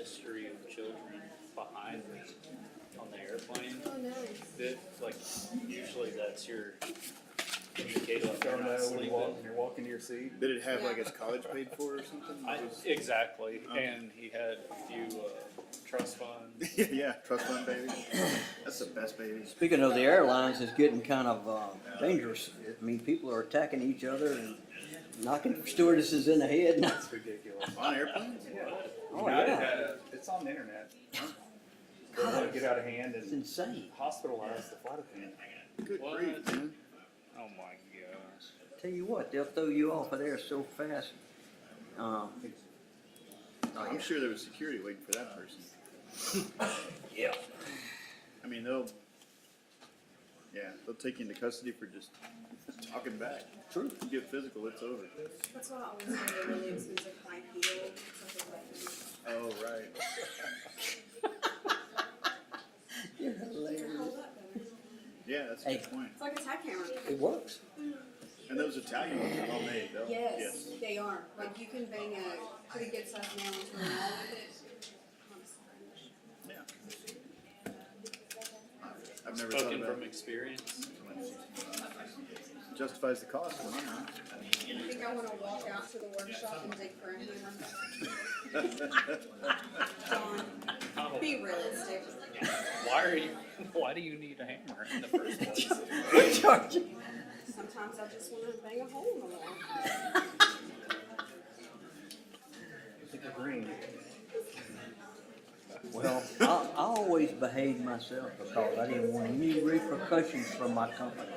history of children behind me on the airplane. Oh, nice. That, like, usually that's your indicator that they're Don't not know when sleeping. you're walking to your seat. Did it have like his college paid for or something? Exactly, and he had a few trust funds. Yeah, trust fund baby. That's the best baby. Speaking of the airlines, it's getting kind of dangerous. I mean, people are attacking each other and knocking stewardesses in the head. It's ridiculous. On airplanes? Oh, United yeah. had it's on the internet. They want to get out of hand It's and insane. hospitalize the flight attendant. Good What? grief, man. Oh my gosh. Tell you what, they'll throw you off of there so fast. I'm sure there was security waiting for that person. Yeah. I mean, they'll take you into custody for just talking back. True. If you get physical, it's over. That's why I always say they're really expensive high heel, something like that. Oh, right. You're hilarious. Hold up, though. Yeah, that's a good point. It's like a tag hammer. It works. And those Italian ones are homemade, though. Yes, they are. Like you can bang a pretty good size nail into a wall with it. Yeah. I've never thought Spoken about from it. experience. Justifies the cost. Huh? I think I want to walk out to the workshop and dig for a hammer. John, be realistic. Why do you need a hammer in the first place? Sometimes I just want to bang a hole in the wall. It's a green. Well, I always behaved myself because I didn't want any repercussions from my company.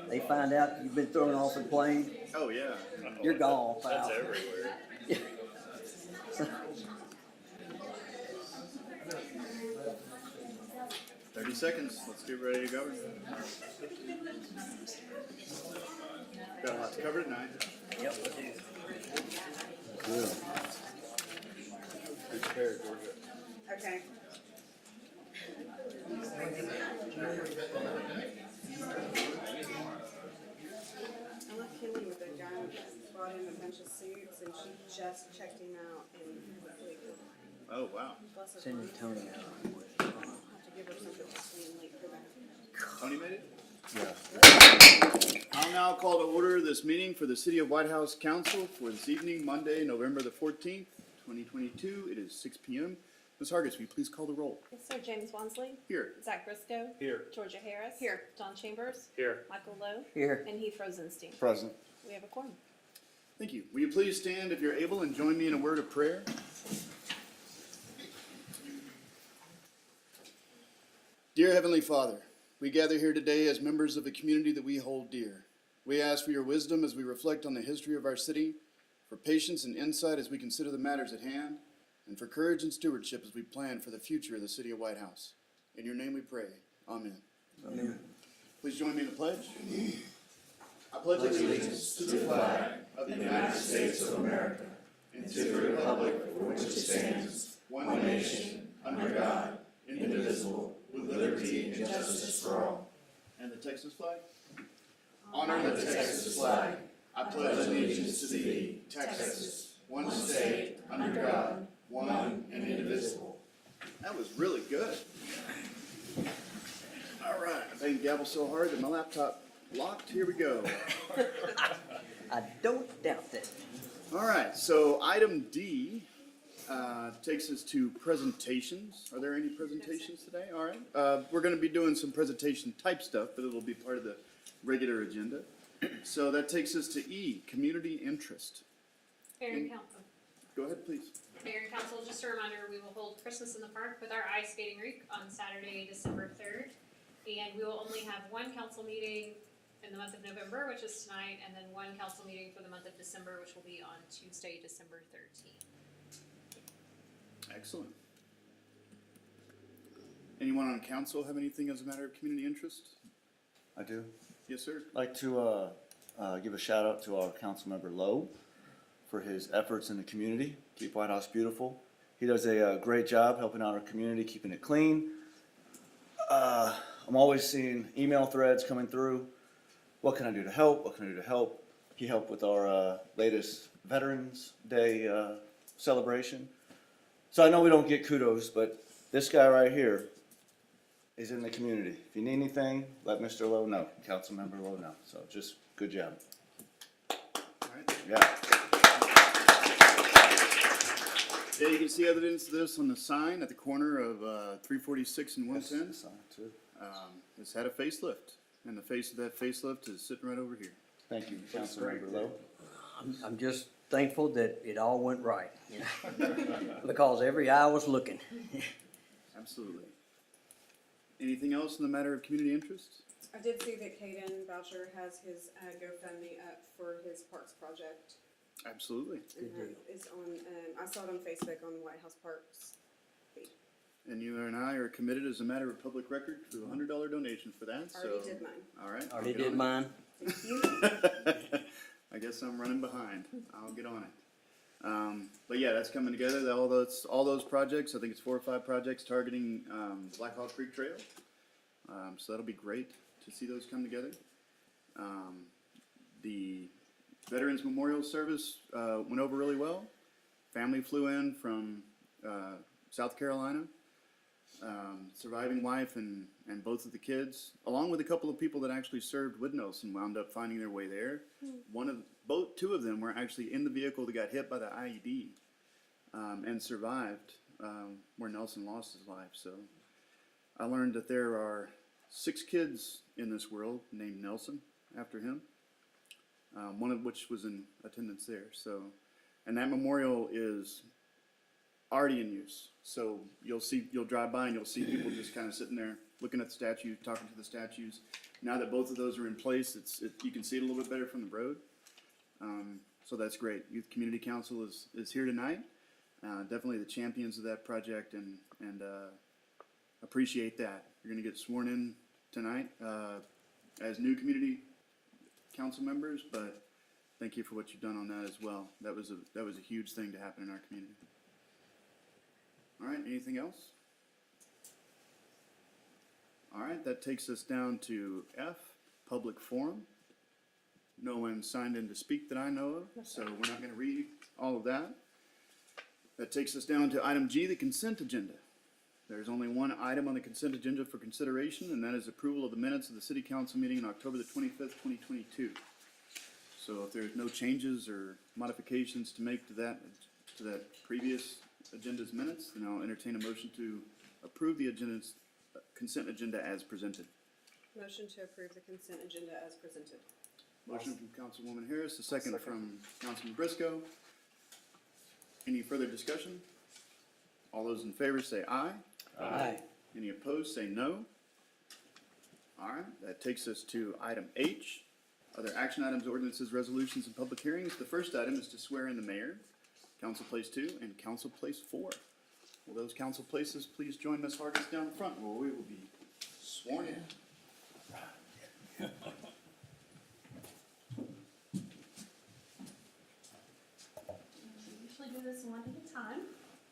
They find out you've been thrown off the plane, Oh, yeah. you're gone, That's pal. everywhere. 30 seconds. Let's get ready to go. Got a lot to cover tonight. Yep. Good. Prepared, Georgia. Okay. I left Kelly with a guy that brought in a bunch of suits, and she just checked him out in Oh, wow. bless her Send heart. it Tony out. I'll have to give her something to clean late for that. Tony made it? Yeah. I'll now call to order this meeting for the City of Whitehouse Council for this evening, Monday, November the 14th, 2022. It is 6 p.m. Ms. Hargis, will you please call the roll? Yes, sir. James Wansley. Here. Zach Briscoe. Here. Georgia Harris. Here. John Chambers. Here. Michael Lowe. Here. And Heath Rosenstein. Present. We have a quorum. Thank you. Will you please stand if you're able and join me in a word of prayer? Dear Heavenly Father, we gather here today as members of a community that we hold dear. We ask for your wisdom as we reflect on the history of our city, for patience and insight as we consider the matters at hand, and for courage and stewardship as we plan for the future of the City of Whitehouse. In your name we pray. Amen. Amen. Please join me in the pledge. I pledge allegiance to the flag of the United States of America and to the republic for which it stands, one nation, under God, indivisible, with liberty and justice for all. And the Texas flag? Honor the Texas flag. I pledge allegiance to thee, Texas, one state, under God, one and indivisible. That was really good. All right, I banged the gavel so hard that my laptop locked. Here we go. I don't doubt that. All right, so item D takes us to presentations. Are there any presentations today? All right. We're going to be doing some presentation type stuff, but it'll be part of the regular agenda. So that takes us to E, community interest. Mayor and Council. Go ahead, please. Mayor and Council, just a reminder, we will hold Christmas in the Park with our ice skating rink on Saturday, December 3rd. And we will only have one council meeting in the month of November, which is tonight, and then one council meeting for the month of December, which will be on Tuesday, December 13th. Excellent. Anyone on council have anything as a matter of community interest? I do. Yes, sir. I'd like to give a shout out to our council member Lowe for his efforts in the community, keep White House beautiful. He does a great job helping out our community, keeping it clean. I'm always seeing email threads coming through. What can I do to help? What can I do to help? He helped with our latest Veterans Day celebration. So I know we don't get kudos, but this guy right here is in the community. If you need anything, let Mr. Lowe know, Councilmember Lowe know. So just good job. All right. Yeah. Yeah, you can see evidence of this on the sign at the corner of 346 and 110. It's had a facelift, and the face of that facelift is sitting right over here. Thank you, Councilmember Lowe. I'm just thankful that it all went right, you know, because every eye was looking. Absolutely. Anything else in the matter of community interest? I did see that Caden Boucher has his GoFundMe up for his parks project. Absolutely. And that is on, I saw it on Facebook on the Whitehouse Parks feed. And you and I are committed as a matter of public record to a $100 donation for that. Already did mine. All right. I'll Already get did on mine. Thank you. it. I guess I'm running behind. I'll get on it. But yeah, that's coming together. All those projects. I think it's 4 or 5 projects targeting Black Hawk Creek Trail. So that'll be great to see those come together. The Veterans Memorial Service went over really well. Family flew in from South Carolina. Surviving wife and both of the kids, along with a couple of people that actually served with Nelson, wound up finding their way there. Two of them were actually in the vehicle that got hit by the IED and survived where Nelson lost his life. So I learned that there are 6 kids in this world named Nelson after him. One of which was in attendance there. So, and that memorial is already in use. So you'll drive by and you'll see people just kind of sitting there looking at the statue, talking to the statues. Now that both of those are in place, you can see it a little bit better from the road. So that's great. Youth Community Council is here tonight. Definitely the champions of that project, and appreciate that. You're going to get sworn in tonight as new community council members, but thank you for what you've done on that as well. That was a huge thing to happen in our community. All right, anything else? All right, that takes us down to F, public forum. No one signed in to speak that I know of, so we're not going to read all of that. That takes us down to item G, the consent agenda. There's only one item on the consent agenda for consideration, and that is approval of the minutes of the City Council meeting on October the 25th, 2022. So if there's no changes or modifications to make to that previous agenda's minutes, then I'll entertain a motion to approve the consent agenda as presented. Motion to approve the consent agenda as presented. Motion from Councilwoman Harris, a second from Councilman Briscoe. Any further discussion? All those in favor say aye. Aye. Any opposed say no. All right, that takes us to item H. Other action items, ordinances, resolutions, and public hearings. The first item is to swear in the mayor, council place 2, and council place 4. Will those council places please join Ms. Hargis down the front where we will be sworn in. We usually do this one at a time.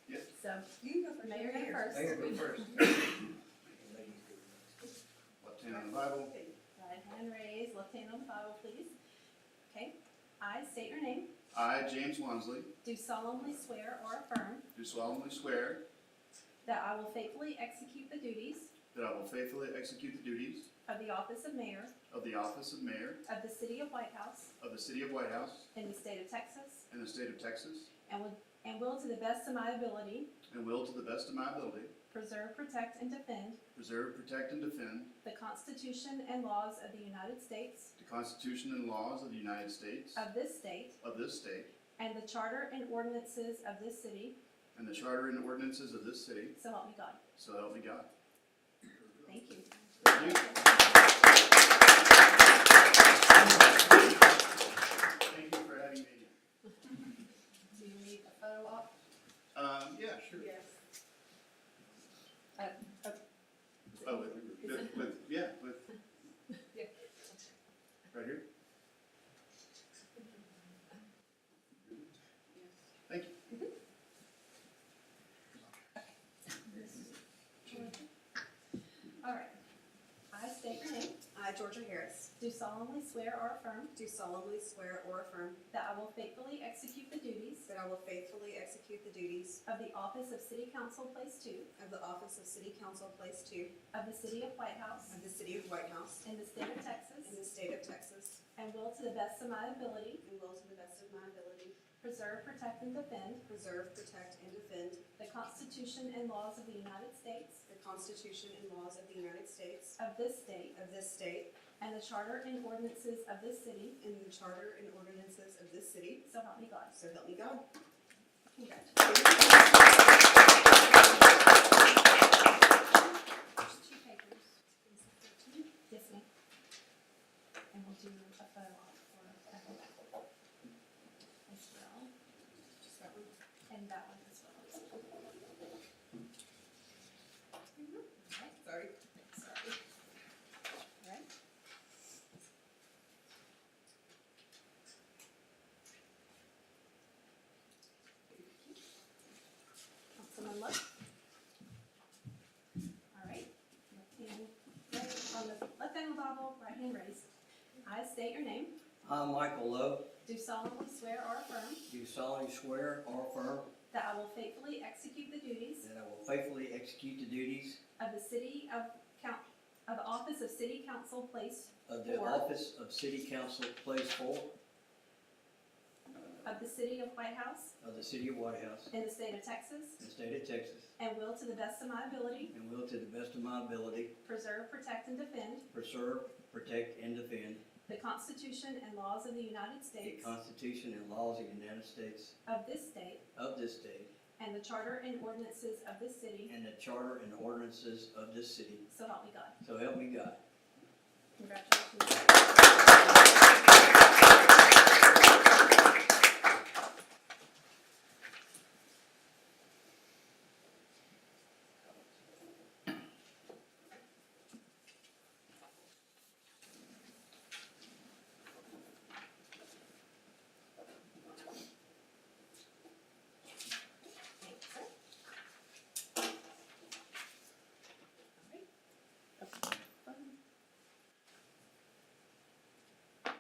Yes. So, You can go Mayor go first. Left hand on the Bible. Right hand raised, left hand on the Bible, please. Okay. I state your name. I, James Wansley, Do solemnly swear or affirm do solemnly swear that I will faithfully execute the duties that I will faithfully execute the duties of the office of mayor of the office of mayor of the city of Whitehouse of the city of Whitehouse in the state of Texas in the state of Texas, and will to the best of my ability and will to the best of my ability preserve, protect, and defend preserve, protect, and defend the Constitution and laws of the United States, the Constitution and laws of the United States, of this state, and the charter and ordinances of this city, and the charter and ordinances of this city, so help me God. so help me God. Thank you. Thank you. Thank you for having me. Do you need a photo op? Yeah, sure. Yes. Oh, with, Yeah. right here? Thank you. All right. I solemnly swear or affirm do solemnly swear or affirm that I will faithfully execute the duties that I will faithfully execute the duties of the office of City Council Place 2 of the office of City Council Place 2 of the City of Whitehouse of the City of Whitehouse in the state of Texas, in the state of Texas, and will to the best of my ability and will to the best of my ability preserve, protect, and defend preserve, protect, and defend the Constitution and laws of the United States, the Constitution and laws of the United States, of this state, of this state, and the charter and ordinances of this city, and the charter and ordinances of this city. so help me God. So help me God. Congratulations. There's two papers. Yes, ma'am. And we'll do a photo op for as well. Just that one. And that one as well. Sorry. Sorry. All right. Councilman Love. All right. Left hand raised on the left hand on the Bible, right hand raised. I state your name. I, Michael Lowe, Do solemnly swear or affirm do solemnly swear or affirm that I will faithfully execute the duties that I will faithfully execute the duties of the office of City Council Place of the 4 office of City Council Place 4 of the City of Whitehouse of the City of Whitehouse in the state of Texas, in the state of Texas, and will to the best of my ability and will to the best of my ability preserve, protect, and defend preserve, protect, and defend the Constitution and laws of the United the States Constitution and laws of the United States of this state, and the charter and ordinances of this city, the charter and ordinances of this city. so help me God. So help me God. Congratulations. Thanks, sir. All right.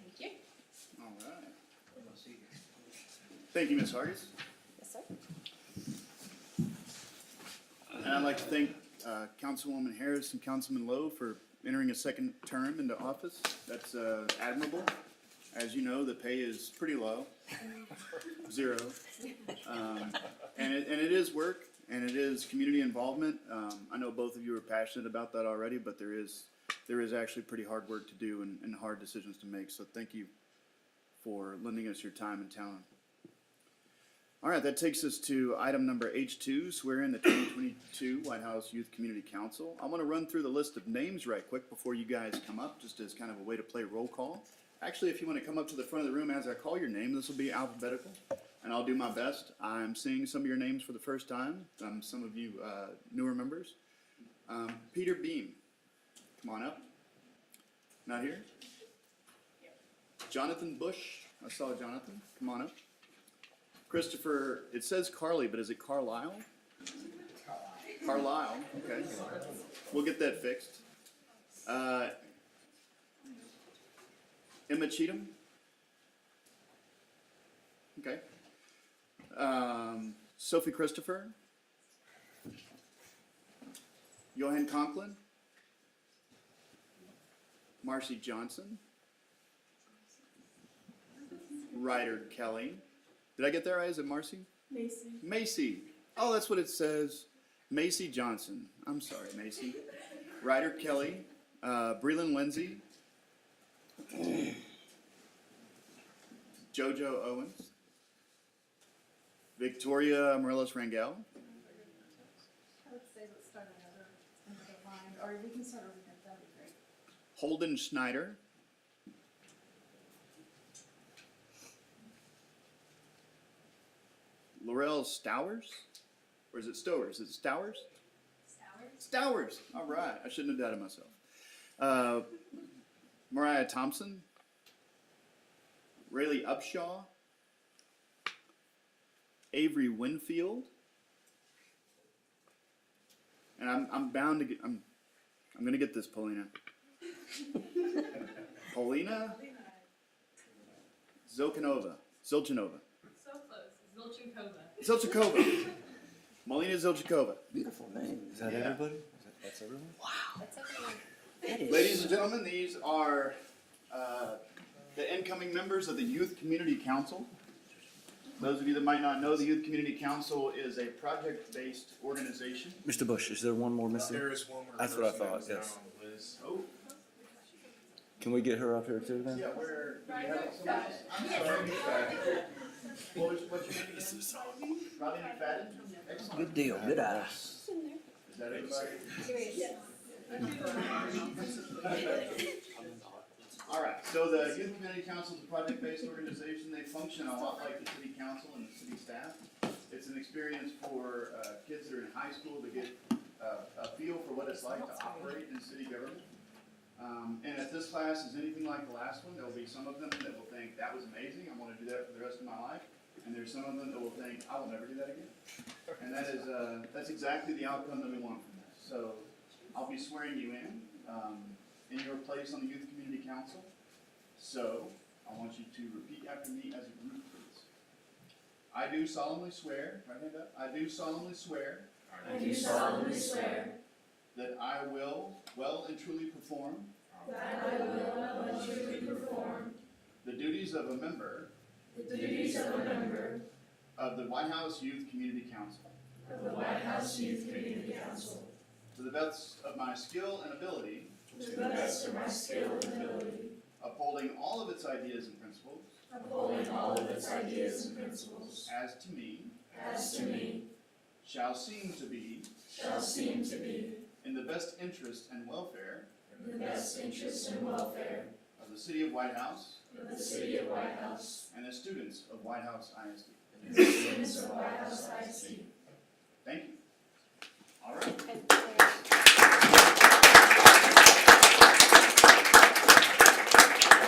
Thank you. All right. I'm gonna see you. Thank you, Ms. Hargis. Yes, sir. And I'd like to thank Councilwoman Harris and Councilman Lowe for entering a second term into office. That's admirable. As you know, the pay is pretty low, 0. And it is work, and it is community involvement. I know both of you are passionate about that already, but there is actually pretty hard work to do and hard decisions to make. So thank you for lending us your time and talent. All right, that takes us to item number H2, swear in the 2022 White House Youth Community Council. I want to run through the list of names right quick before you guys come up, just as kind of a way to play roll call. Actually, if you want to come up to the front of the room as I call your name, this will be alphabetical, and I'll do my best. I'm seeing some of your names for the first time, some of you newer members. Peter Beam, come on up. Not here? Jonathan Bush, I saw Jonathan, come on up. Christopher, it says Carly, but is it Carlisle? Carlisle, okay. We'll get that fixed. Emma Cheatham? Okay. Sophie Christopher? Johan Conklin? Marcy Johnson? Ryder Kelly? Did I get that right? Is it Marcy? Macy. Macy. Oh, that's what it says. Macy Johnson. I'm sorry, Macy. Ryder Kelly. Breland Lindsay. Jojo Owens. Victoria Morelos Rangel. I would say let's start another line, or we can start over here, that'd be great. Holden Schneider. Laurel Stowers? Or is it Stowers? Is it Stowers? Stowers. All right. I shouldn't have doubted myself. Mariah Thompson. Rayleigh Upshaw. Avery Winfield. And I'm bound to get, I'm gonna get this, Paulina. Paulina Zilchanova. So close, Zilchenkova. Zilchakova. Malina Zilchakova. Beautiful name. Is that Yeah. everybody? That's everyone? That's everyone. That is- Ladies and gentlemen, these are the incoming members of the Youth Community Council. Those of you that might not know, the Youth Community Council is a project-based organization. Mr. Bush, is there one more missing? There is one more. That's what I person that thought, was not yes. on the list. Oh, Can we get her up here too then? yeah, where, do we have someone else? I'm sorry. What's your name? Rodney McFadden? Excellent. Good deal, good eyes. Is that everybody? All right, so the Youth Community Council is a project-based organization. They function a lot like the city council and the city staff. It's an experience for kids that are in high school to get a feel for what it's like to operate in city government. And if this class is anything like the last one, there'll be some of them that will think, that was amazing, I want to do that for the rest of my life. And there's some of them that will think, I will never do that again. And that is, that's exactly the outcome that we want from this. So I'll be swearing you in your place on the Youth Community Council. So I want you to repeat after me as a group, please. I do solemnly swear, right hand up, I do solemnly swear. I do solemnly swear That I will well and truly perform. that I will well and truly perform The duties of a member. the duties of a member Of the Whitehouse Youth Community Council. of the Whitehouse Youth Community Council To the best of my skill and ability. to the best of my skill and ability, Upholding all of its ideas and principles. upholding all of its ideas and principles, As to me. as to me Shall seem to be. shall seem to be In the best interest and welfare. in the best interest and welfare Of the city of Whitehouse. of the city of Whitehouse And the students of Whitehouse ISD. and the students of Whitehouse ISD. Thank you. All right.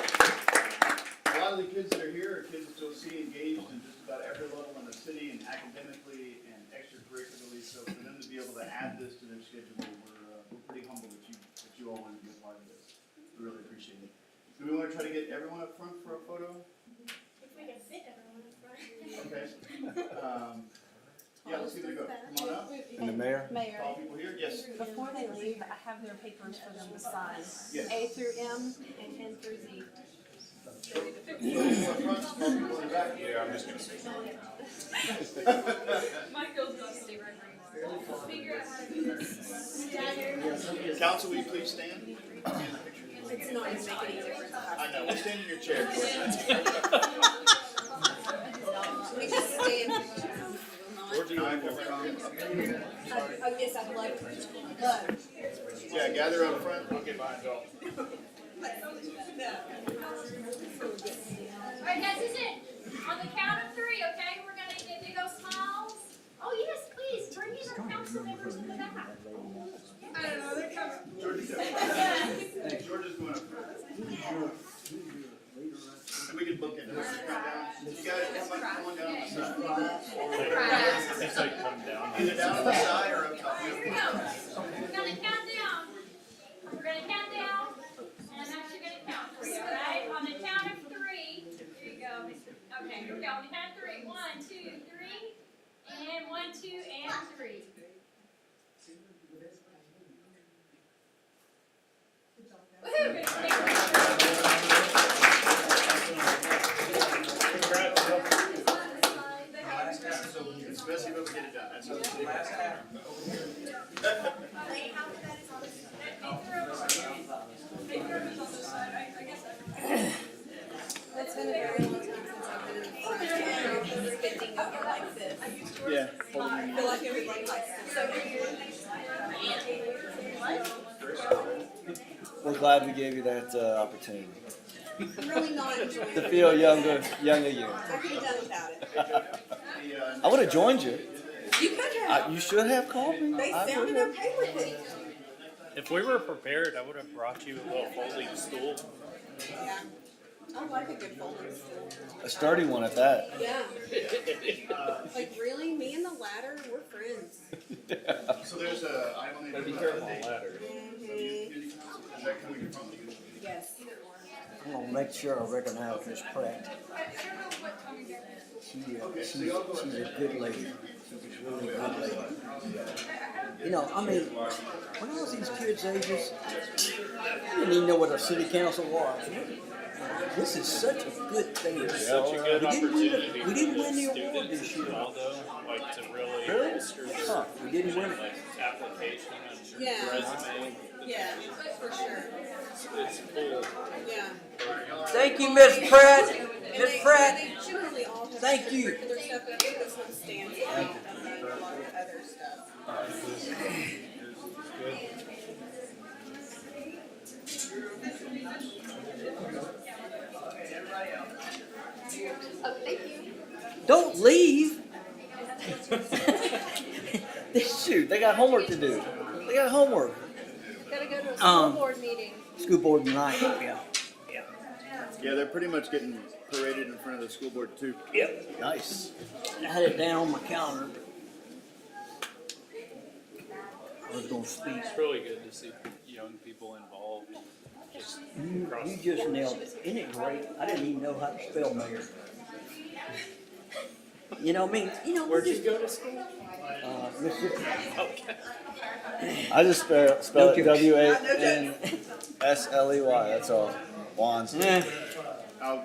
A lot of the kids that are here are kids that you'll see engaged in just about every level in the city and academically and extracurricularly. So for them to be able to add this to their schedule, we're pretty humble that you all want to be a part of this. We really appreciate it. Do we want to try to get everyone up front for a photo? If we can fit everyone in front. Okay. Yeah, let's give it a go. Come on up. And the mayor? Mayor, All people here? Yes. before they leave, I have their papers for them to sign. Yes. A through M and N through Z. All people up front, all people in the back. Yeah, I'm just gonna say. Michael's gonna stay right where you are. Figure out how to do this. Council, will you please stand? It's not gonna make any difference. I know, we'll stand in your chair. We just stand. Georgie, I come around. I guess I'd like to. Yeah, gather up front. I'll get mine, Joel. Alright guys, this is it. On the count of three, okay, we're gonna get big old smiles. Oh yes, please, bring in our council members in the back. I don't know, they're coming. Georgie's going up front. And we can book it. You guys come on down on the side. It's like come down. Either down on the side or up top. Here we go. We're gonna count down. We're gonna count down, and I'm actually gonna count for you, alright? On the count of three, here you go. Okay, here we go. On the count of three. 1, 2, 3. And 1, 2, and 3. Especially when we get it done. That's what it's It's been a very long time since I've been in the front. And we're bending over like this. Yeah. I feel like everybody likes it. We're glad we gave you that opportunity I'm really not enjoying to it. feel younger you. I could have done without it. I would have joined you. You could have. You should have called me. They I sounded would've. okay with it. If we were prepared, I would have brought you a little folding stool. Yeah. I like a good folding stool. A sturdy one at that. Yeah. Like really, me and the ladder, we're friends. So there's a item on the But be agenda. careful on ladder. Is that coming from you? Yes. I'm gonna make sure I recognize Miss Pratt. She's a good lady. She's a really good lady. You know, I mean, when I was these kids' ages, I didn't even know what a city council was. This is such a good thing. Such a good opportunity. We didn't win the for award students this year. as well, though, like to really Really? bolster their Huh, we didn't win it. like application and Yeah. resume. Yeah, for sure. It's cool. Yeah. Thank you, Miss Pratt. And Miss Pratt. they generally all have Thank you. their stuff, but I think this one stands out among a lot of other stuff. Oh, thank you. Don't leave. Shoot, they got homework to do. They got homework. Gotta go to a Um, school board meeting. School board tonight, yeah. Yeah, they're pretty much getting paraded in front of the school board too. Nice. I had it down on my calendar. I was gonna speak. It's really good to see young people involved. Just across You the just board. nailed it. Isn't it great? I didn't even know how to spell mayor. You know, I mean, you know, Where'd we're you just, go to school? Mississippi. Okay. I just spell it No W-A-N-S-L-E-Y. That's all. Wands. Eh,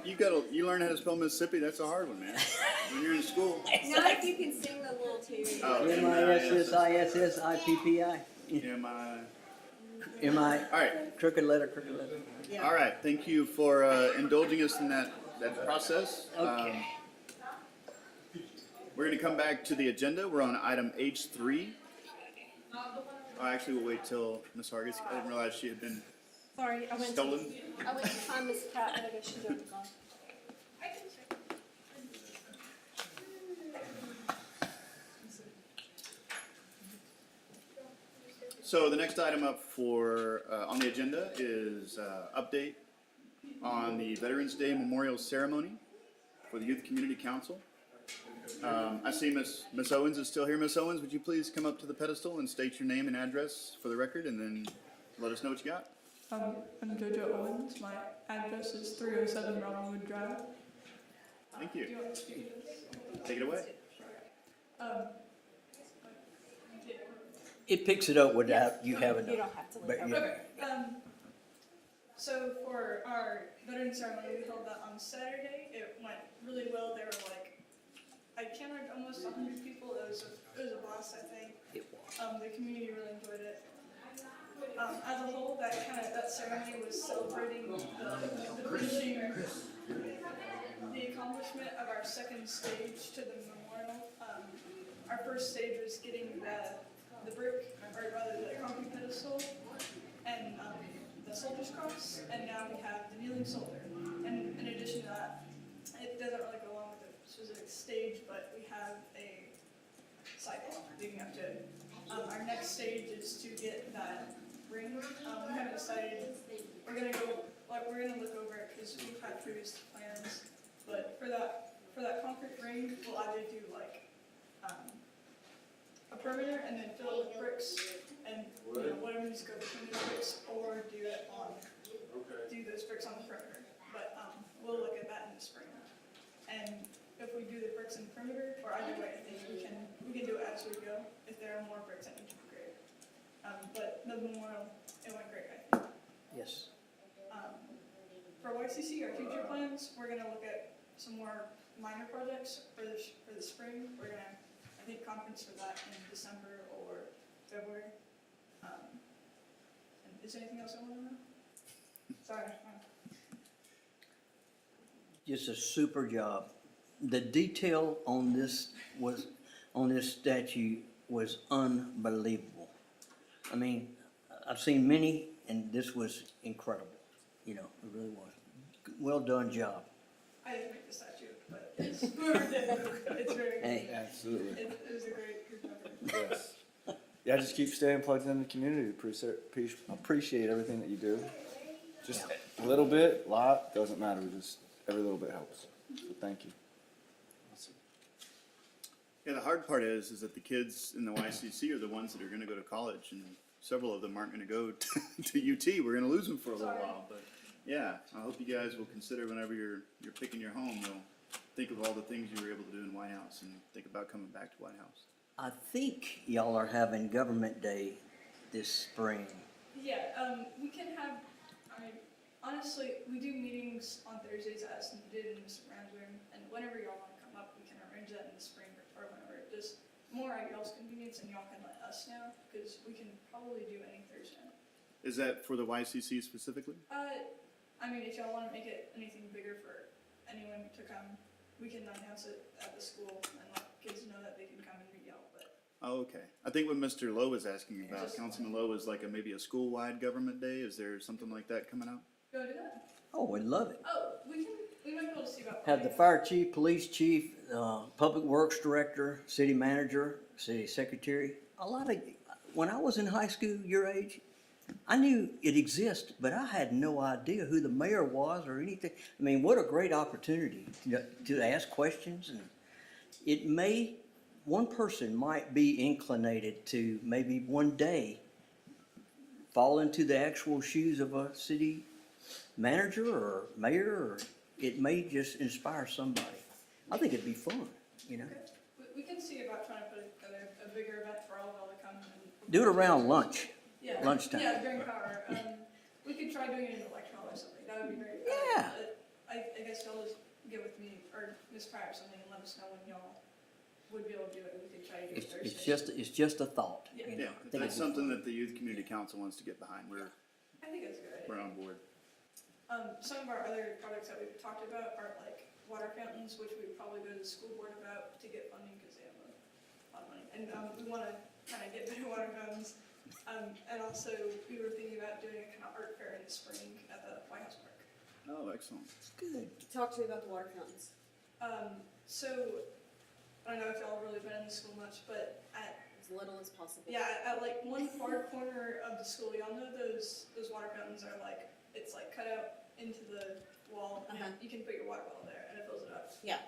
You learn how to spell Mississippi. That's a hard one, man. When you're in school. Not if you can sing the little tune. Oh, M-I-S-S-I-S-S-I-P-P-I. M-I. M-I, All right. crooked letter, crooked letter. All right. Thank you for indulging us in that process. Okay. We're going to come back to the agenda. We're on item H3. Actually, we'll wait till Ms. Hargis. I didn't realize she had been Sorry, I went to stolen. find Miss Pratt, but I guess she's already gone. So the next item up for on the agenda is update on the Veterans Day Memorial Ceremony for the Youth Community Council. I see Miss Owens is still here. Miss Owens, would you please come up to the pedestal and state your name and address for the record, and then let us know what you got. I'm JoJo Owens. My address is 307 Robinwood Drive. Thank Do you. you want to speak to this? Take it away. It picks it up without you having You to. don't have to leave. But, yeah. Okay. So for our veterans ceremony, we held that on Saturday. It went really well. There were I counted almost 100 people. It was a blast, I think. It was. The community really enjoyed it. As a whole, that ceremony was celebrating the accomplishment of our second stage to the memorial. Our first stage was getting the brick, or rather the concrete pedestal, and the soldier's cross, and now we have the kneeling soldier. And in addition to that, it doesn't really go along with a specific stage, but we have a sidewalk leading up to it. Our next stage is to get that ring. We haven't decided. We're gonna look over it because we've had previous plans. But for that concrete ring, we'll either do a perimeter and then fill it with bricks and whatever needs to go between the bricks, or do those bricks on the perimeter. But we'll look at that in the spring. And if we do the bricks in the perimeter, or either way, I think we can do it as we go. If there are more bricks that need to be created. But the memorial, it went great, I think. Yes. For YCC, our future plans, we're gonna look at some more minor projects for the spring. We're gonna, I think, conference for that in December or February. And is there anything else I want to know? Sorry. Just a super job. The detail on this statue was unbelievable. I mean, I've seen many, and this was incredible. You know, it really was. Well done job. I didn't make the statue, but it's whoever did. It's very good. Hey. Absolutely. It was a great effort. Yes. Yeah, just keep staying plugged in the community. Appreciate everything that you do. Just a little bit, lot, doesn't matter, just every little bit helps. So thank you. Yeah, the hard part is that the kids in the YCC are the ones that are gonna go to college, and several of them aren't gonna go to UT. We're gonna lose them for a little while, but yeah, I hope you guys will consider whenever you're picking your home, you'll think of all the things you were able to do in Whitehouse and think about coming back to Whitehouse. I think y'all are having Government Day this spring. Yeah, we can have, I mean, honestly, we do meetings on Thursdays as needed in Mr. Brown's room, and whenever y'all wanna come up, we can arrange that in the spring or whenever, just more at y'all's convenience, and y'all can let us know, because we can probably do any Thursday. Is that for the YCC specifically? I mean, if y'all wanna make it anything bigger for anyone to come, we can announce it at the school and let kids know that they can come and meet y'all, but. Oh, okay. I think what Mr. Lowe was asking about, Just- Councilman Lowe, was like maybe a school-wide government day. Is there something like that coming up? You wanna do that? Oh, we'd love it. Oh, we might be able to see about. Have the fire chief, police chief, public works director, city manager, city secretary. When I was in high school, your age, I knew it existed, but I had no idea who the mayor was or anything. I mean, what a great opportunity to ask questions, and one person might be inclinated to maybe one day fall into the actual shoes of a city manager or mayor, or it may just inspire somebody. I think it'd be fun, you know? We can see about trying to put together a bigger event for all of y'all to come and. Do it around lunch. Yeah. lunchtime. Yeah, during power. We could try doing it in electron or something, that would be great. Yeah. But I guess y'all just get with me, or Ms. Pryor or something, and let us know when y'all would be able to do it, we could try to do it Thursday. It's just a thought. Yeah. you know? Yeah, I if think that's it'd be something fun. that the Youth Community Council wants to get behind. We're I think that's a good idea. on board. Some of our other projects that we've talked about are like water fountains, which we would probably go to the school board about to get funding, because they have a lot of money. And we wanna kinda get better water fountains. And also, we were thinking about doing a kind of art fair in the spring at the Whitehouse Park. Oh, excellent. Good. Talk to me about the water fountains. So, I don't know if y'all really been in the school much, but As little as possible. at like one far corner of the school, y'all know those water fountains are like, it's like cut out into the wall, and Uh-huh. you can put your water bottle there, and it fills it up. Yeah.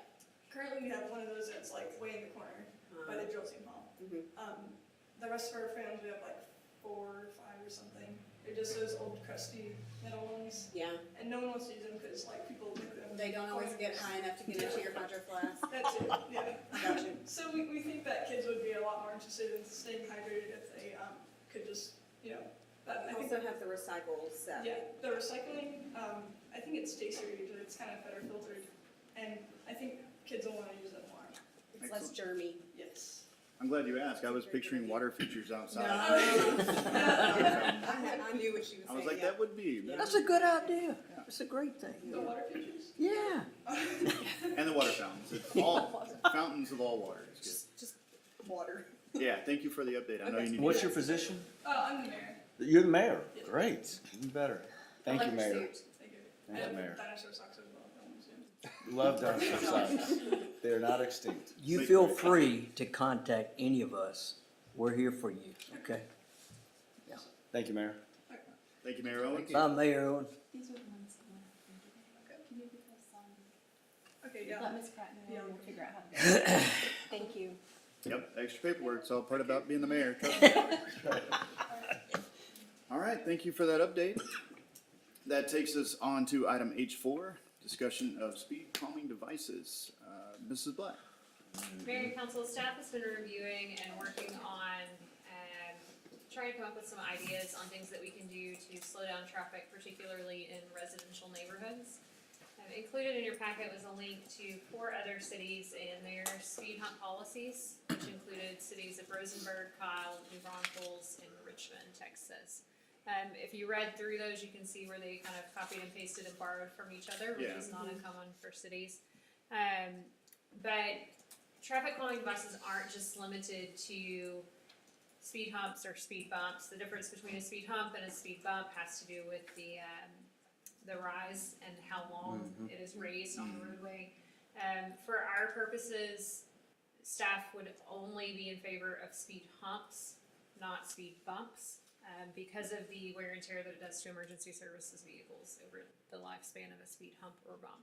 Currently, we have one of those that's like way in the corner by the drill team hall. Mhm. The rest of our fountains, we have like 4 or 5 or something. They're just those old crusty metal ones, Yeah, and no one wants to use them because like people lick them. they don't always get high enough to get into your hydro flask. That's it, yeah. I got you. So we think that kids would be a lot more interested in staying hydrated if they could just, you know, that, I I think, also have the recycles set. yeah, the recycling, I think it's tastier usually, it's kind of better filtered, and I think kids will want to use them more. It's less germy. Yes. I'm glad you asked. I was picturing water features outside. I knew what she was saying. I was like, yeah. that would be. Yeah. That's a good idea. It's a great thing. The water features? Yeah. And the water fountains. It's all fountains of all water. It's Just water. good. Yeah, thank you for the update. I know you need. What's your position? I'm the mayor. You're the mayor. Great, even better. Thank you, Electric Mayor. suit. Thank you. Thank I you, have Mayor. dinosaur socks as well, if you want to see 'em. Love dinosaur socks. They're not extinct. You feel free to contact any of us. We're here for you, okay? Thank you, Mayor. Thank you, Mayor Owens. Bye, Mayor Owen. These are the ones that we'll have to do. Can you get this, Okay, yeah. let Ms. Pratt know, Yeah. and we'll figure out how to do it. Thank you. Yep, extra paperwork. It's all part about being the mayor. Trust me. All right, thank you for that update. That takes us on to item H4, discussion of speed calming devices. Mrs. Black. Mayor and council staff has been reviewing and working on, trying to come up with some ideas on things that we can do to slow down traffic, particularly in residential neighborhoods. Included in your packet was a link to 4 other cities and their speed hump policies, which included cities of Rosenberg, Kyle, New Braunfels, and Richmond, Texas. If you read through those, you can see where they kind of copied and pasted and borrowed from each other, which Yeah. is not uncommon for cities. But traffic calming devices aren't just limited to speed humps or speed bumps. The difference between a speed hump and a speed bump has to do with the rise and how long it is raised on the roadway. For our purposes, staff would only be in favor of speed humps, not speed bumps. because of the wear and tear that it does to emergency services vehicles over the lifespan of a speed hump or bump.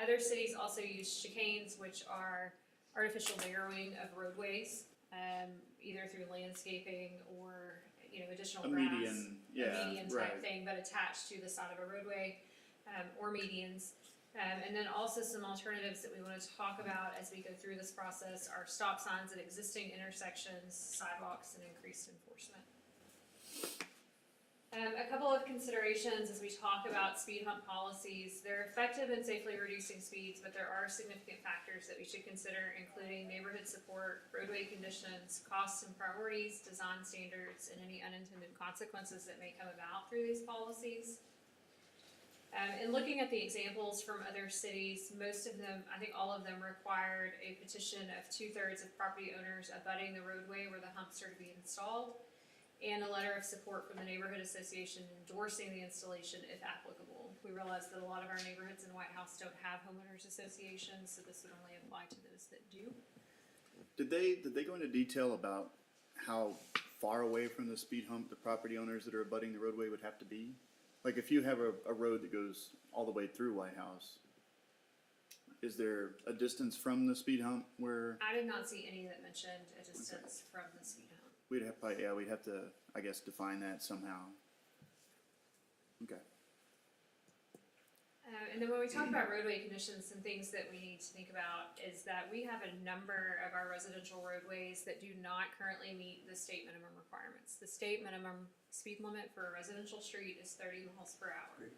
Other cities also use chicanes, which are artificial narrowing of roadways, either through landscaping or, additional A grass. median, yeah, A median type right. thing, but attached to the side of a roadway, or medians. And then also some alternatives that we want to talk about as we go through this process are stop signs at existing intersections, sidewalks, and increased enforcement. A couple of considerations as we talk about speed hump policies. They're effective in safely reducing speeds, but there are significant factors that we should consider, including neighborhood support, roadway conditions, costs and priorities, design standards, and any unintended consequences that may come about through these policies. In looking at the examples from other cities, most of them, I think all of them, required a petition of 2/3 of property owners abutting the roadway where the humps are to be installed, and a letter of support from the neighborhood association endorsing the installation if applicable. We realize that a lot of our neighborhoods in Whitehouse don't have homeowners associations, so this would only apply to those that do. Did they go into detail about how far away from the speed hump the property owners that are abutting the roadway would have to be? Like if you have a road that goes all the way through Whitehouse, is there a distance from the speed hump where I did not see any that mentioned a distance from the speed hump. we'd have to, I guess, define that somehow. Okay. And then when we talk about roadway conditions, some things that we need to think about is that we have a number of our residential roadways that do not currently meet the state minimum requirements. The state minimum speed limit for a residential street is 30 miles per hour.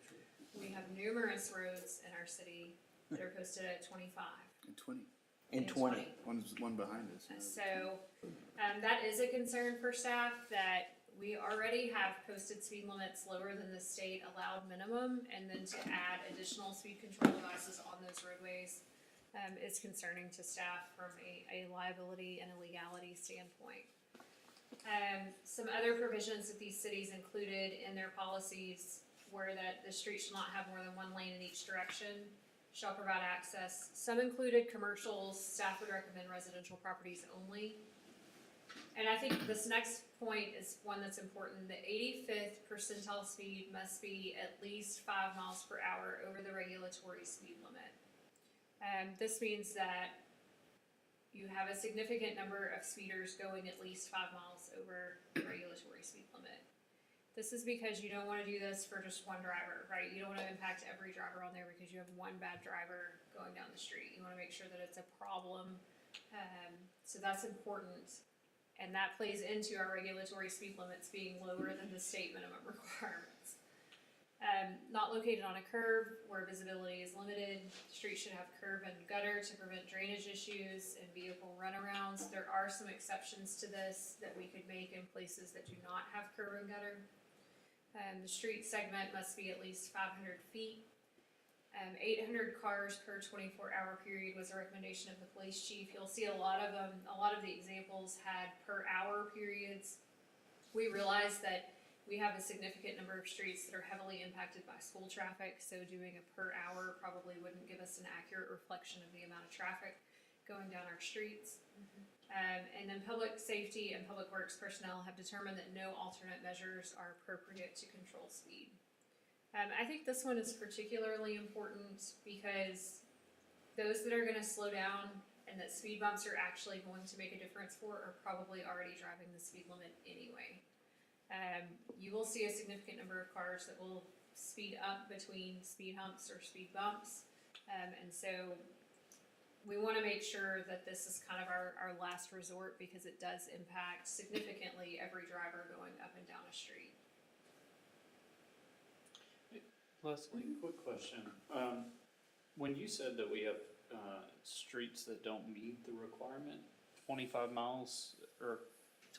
We have numerous roads in our city that are posted at 25. And 20. And 20. One behind us. So that is a concern for staff, that we already have posted speed limits lower than the state allowed minimum, and then to add additional speed control devices on those roadways is concerning to staff from a liability and a legality standpoint. Some other provisions that these cities included in their policies were that the street shall not have more than one lane in each direction, shall provide access. Some included commercials. Staff would recommend residential properties only. And I think this next point is one that's important. The 85th percentile speed must be at least 5 miles per hour over the regulatory speed limit. This means that you have a significant number of speeders going at least 5 miles over the regulatory speed limit. This is because you don't want to do this for just one driver, right? You don't want to impact every driver on there because you have one bad driver going down the street. You want to make sure that it's a problem. So that's important. And that plays into our regulatory speed limits being lower than the state minimum requirements. Not located on a curb where visibility is limited. Streets should have curb and gutter to prevent drainage issues and vehicle runarounds. There are some exceptions to this that we could make in places that do not have curb and gutter. The street segment must be at least 500 feet. 800 cars per 24-hour period was a recommendation of the police chief. You'll see a lot of them. A lot of the examples had per hour periods. We realize that we have a significant number of streets that are heavily impacted by school traffic, so doing a per hour probably wouldn't give us an accurate reflection of the amount of traffic going down our streets. And then public safety and public works personnel have determined that no alternate measures are appropriate to control speed. I think this one is particularly important because those that are going to slow down and that speed bumps are actually going to make a difference for are probably already driving the speed limit anyway. You will see a significant number of cars that will speed up between speed humps or speed bumps. And so we want to make sure that this is kind of our last resort because it does impact significantly every driver going up and down a street. Leslie, quick question. When you said that we have streets that don't meet the requirement, 25 miles, or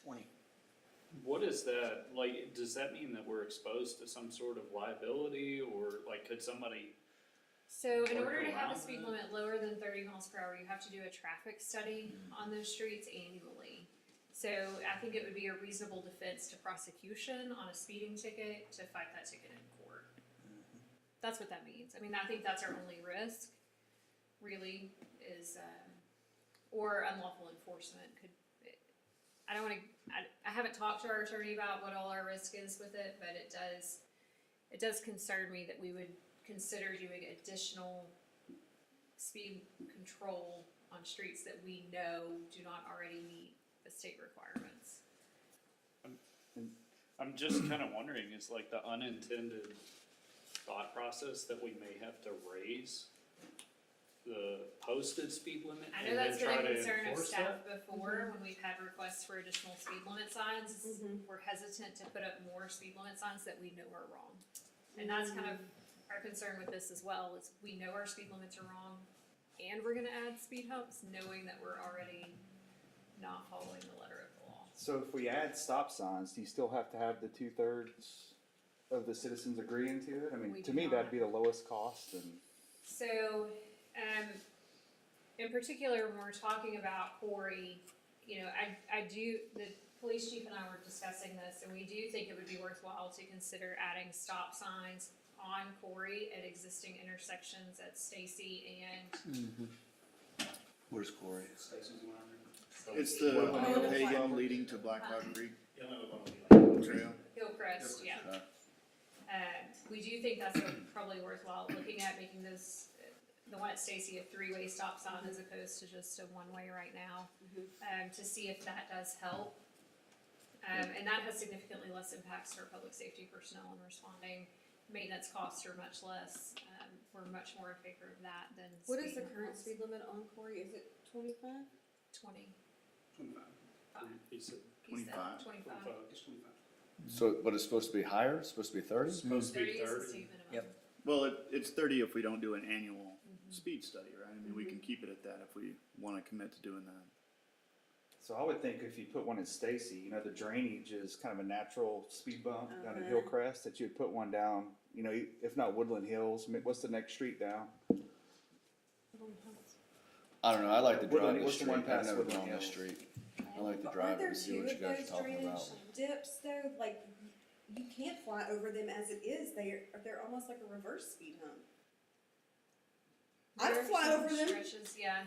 20. what is that, like, does that mean that we're exposed to some sort of liability, or like could somebody? So in Work order to have a around speed that? limit lower than 30 miles per hour, you have to do a traffic study on those streets annually. So I think it would be a reasonable defense to prosecution on a speeding ticket to fight that ticket in court. That's what that means. I mean, I think that's our only risk, really, is, or unlawful enforcement could, I don't wanna, I haven't talked to our attorney about what all our risk is with it, but it does concern me that we would consider doing additional speed control on streets that we know do not already meet the state requirements. I'm just kinda wondering, is like the unintended thought process that we may have to raise the posted speed limit I know and then that's been try a to concern of enforce staff that? before, when we've had requests for additional speed limit signs, we're hesitant to put up more speed limit signs that we know are wrong. And that's kind of our concern with this as well, is we know our speed limits are wrong, and we're gonna add speed humps, knowing that we're already not following the letter of the law. So if we add stop signs, do you still have to have the 2/3 of the citizens agreeing to it? I We mean, to do me, not. that'd be the lowest cost and. So, in particular, when we're talking about Corey, you know, I do, the police chief and I were discussing this, and we do think it would be worthwhile to consider adding stop signs on Corey at existing intersections at Stacy and, Where's Corey? It's the Oh, pagan leading to Black Hawk Creek Trail. Hillcrest, yeah. We do think that's probably worthwhile looking at, making those, the one at Stacy, a three-way stop sign as opposed to just a one-way right now, to see if that does help. And that has significantly less impacts to our public safety personnel in responding. Maintenance costs are much less. We're much more in favor of that than. What is the speed current limits. speed limit on Corey? Is it 25? 20. He said He said 25. 25. So, but it's supposed to be higher, it's supposed to be 30? supposed to 30 be is the 30. state minimum. Yep. Well, it's 30 if we don't do an annual speed study, right? I mean, we can keep it at that if we wanna commit to doing that. So I would think if you put one in Stacy, you know, the drainage is kind of a natural speed bump down at Hillcrest, that you'd put one down, you know, if not Woodland Hills, what's the next street down? I don't know, I like to drive Woodland- this what's the street, one I've past never been Woodland on this Hills? street. I like to But drive aren't it there and see two what of you guys are those talking drainage about. dips though? Like, you can't fly over them as it is. They're almost like a reverse speed hump. I'd There are fly some over them. Stretches, yeah.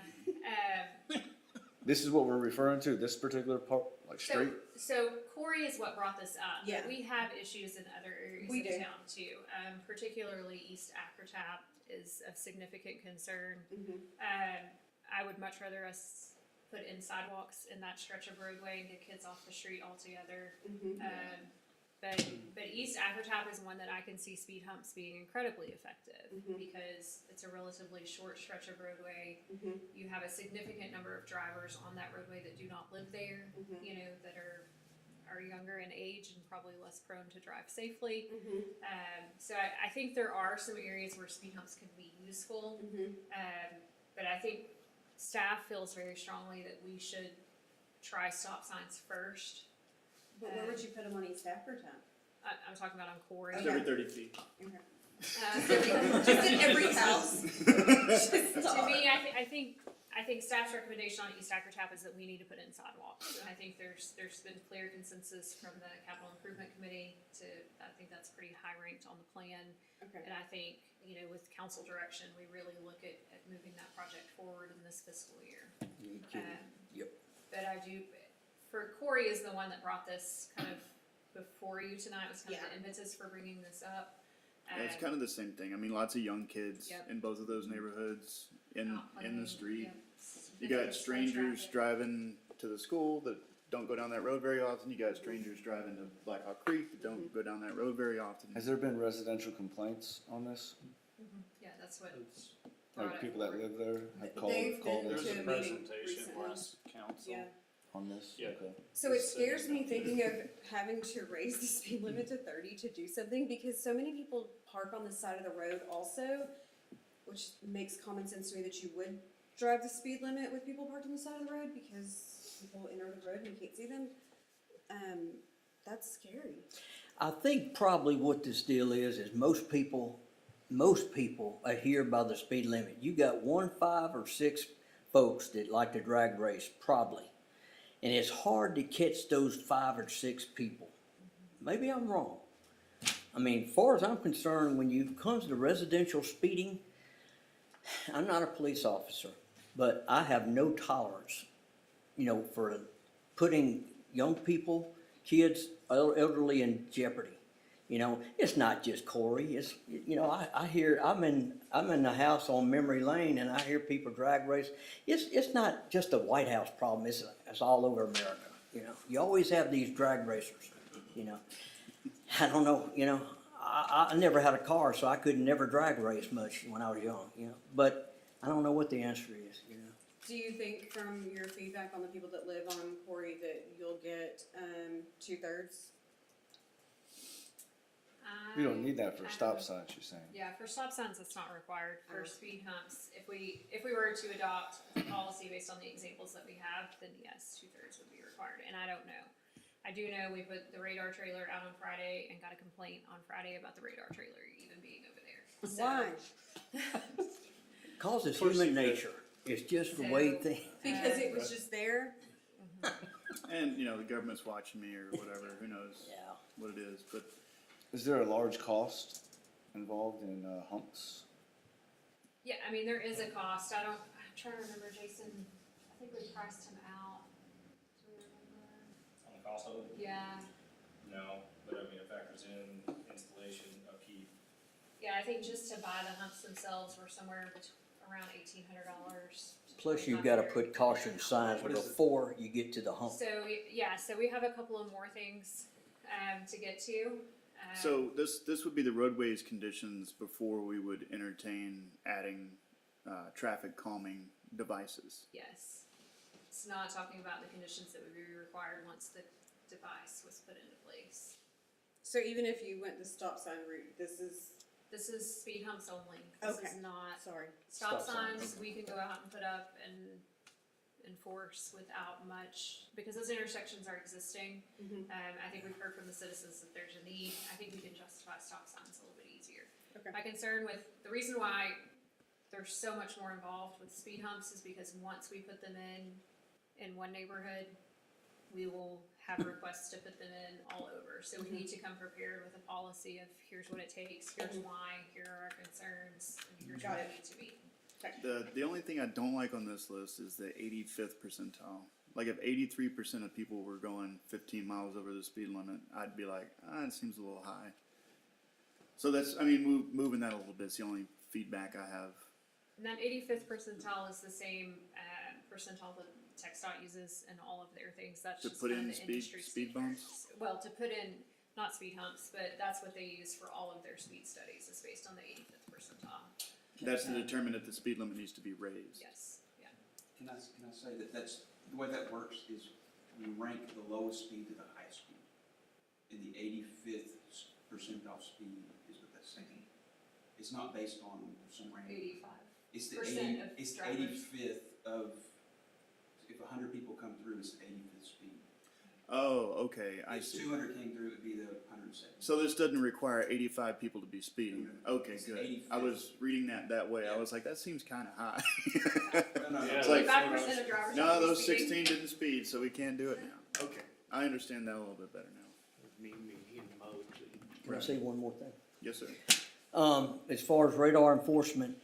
This is what we're referring to, this particular part, like street? So Corey is what brought this up. Yeah. But we have issues in other areas We of do. town too. Particularly East Acrotap is of significant concern. I would much rather us put in sidewalks in that stretch of roadway and get kids off the street altogether. But East Acrotap is one that I can see speed humps being incredibly effective because it's a relatively short stretch of roadway. You have a significant number of drivers on that roadway that do not live there, you know, that are younger in age and probably less prone to drive safely. So I think there are some areas where speed humps can be useful. But I think staff feels very strongly that we should try stop signs first. But where would you put them on East Acrotop? I'm talking about on Corey. Okay. Every 30 feet. Just in every house. To me, I think staff's recommendation on East Acrotap is that we need to put in sidewalks. And I think there's been clear consensus from the capital improvement committee I think that's pretty high ranked on the plan. Okay. And I think, you know, with council direction, we really look at moving that project forward in this fiscal year. Yep. But I do, for Corey is the one that brought this kind of before you tonight, was kind of the impetus for bringing this up. Yeah, it's kind of the same thing. I mean, lots of young kids Yep. in both of those neighborhoods in Not playing, the street. yep. You got strangers Traffic. driving to the school that don't go down that road very often. You got strangers driving to Black Hawk Creek that don't go down that road very often. Has there been residential complaints on this? Yeah, that's what. It's- brought Like it people that forward. live there have They've called been There us was to a a meeting presentation recently. last council. Yeah. on this? Yeah. Okay. So it scares me thinking of having to raise the speed limit to 30 to do something because so many people park on the side of the road also, which makes common sense to me that you would drive the speed limit with people parked on the side of the road because people enter the road and you can't see them. That's scary. I think probably what this deal is most people adhere by the speed limit. You got 1, 5, or 6 folks that like to drag race, probably. And it's hard to catch those 5 or 6 people. Maybe I'm wrong. I mean, far as I'm concerned, when it comes to residential speeding, I'm not a police officer, but I have no tolerance, you know, for putting young people, kids, elderly in jeopardy. You know, it's not just Corey, it's, you know, I hear, I'm in the house on Memory Lane and I hear people drag race. It's not just a Whitehouse problem, it's all over America, you know. You always have these drag racers, you know. I don't know, you know, I never had a car, so I could never drag race much when I was young, you know. But I don't know what the answer is, you know. Do you think from your feedback on the people that live on Corey that you'll get, 2/3? We don't need that for stop signs, you're saying? Yeah, for stop signs, it's not required. For speed humps, if we were to adopt a policy based on the examples that we have, then yes, 2/3 would be required, and I don't know. I do know we put the radar trailer out on Friday and got a complaint on Friday about the radar trailer even being over there. So, Why? Cause it's human nature, it's just the way things. Because it was just there? And, you know, the government's watching me or whatever, who knows Yeah. what it is, but Is there a large cost involved in humps? Yeah, I mean, there is a cost. I'm trying to remember, Jason, I think we priced him out. Do we remember? On the cost of it? Yeah, No, but I mean, it factors in installation, upkeep. yeah, I think just to buy the humps themselves were somewhere around $1,800. Plus you've gotta put caution signs before you get to the hump. So, yeah, so we have a couple of more things, to get to. so this would be the roadways conditions before we would entertain adding, traffic calming devices. Yes. It's not talking about the conditions that would be required once the device was put into place. So even if you went the stop sign route, this is, This is speed humps only. This Okay. is not sorry. stop Stop signs, signs. We can go out and put up and enforce without much, because those intersections are existing. Mhm. I think we've heard from the citizens that there's a need. I think we can justify stop signs a little bit easier. Okay. My concern with, the reason why there's so much more involved with speed humps is because once we put them in one neighborhood, we will have requests to put them in all over. So we need to come prepared with a policy of here's what it takes, here's why, here are our concerns, and here's Got what it. it needs to be. The only thing I don't like on this list is the 85th percentile. Like if 83% of people were going 15 miles over the speed limit, I'd be like, it seems a little high. So that's, I mean, moving that a little bit is the only feedback I have. And that 85th percentile is the same percentile that TxDOT uses in all of their things. That's To just put kind of in the speed industry speed standard. bumps? Well, to put in, not speed humps, but that's what they use for all of their speed studies, is based on the 85th percentile. That's to determine if the speed limit needs to be raised. Yes, yeah. Can I say that the way that works is we rank the lowest speed to the highest speed. And the 85th percentile speed is what that's saying. It's not based on some random. 85. It's the percent of it's the drivers. 85th of, if 100 people come through, it's the 85th speed. Oh, okay, I If see. 200 came through, it'd be the 170th. So this doesn't require 85 people to be speeding. Okay, It's good. 85. I was reading that way. I was like, that seems kind of high. No. It's like, 85% of drivers. no, are those speeding. 16 didn't speed, so we can't do it now. Okay, I understand that a little bit better now. Me in mode. Can I say one more thing? Yes, sir. As far as radar enforcement,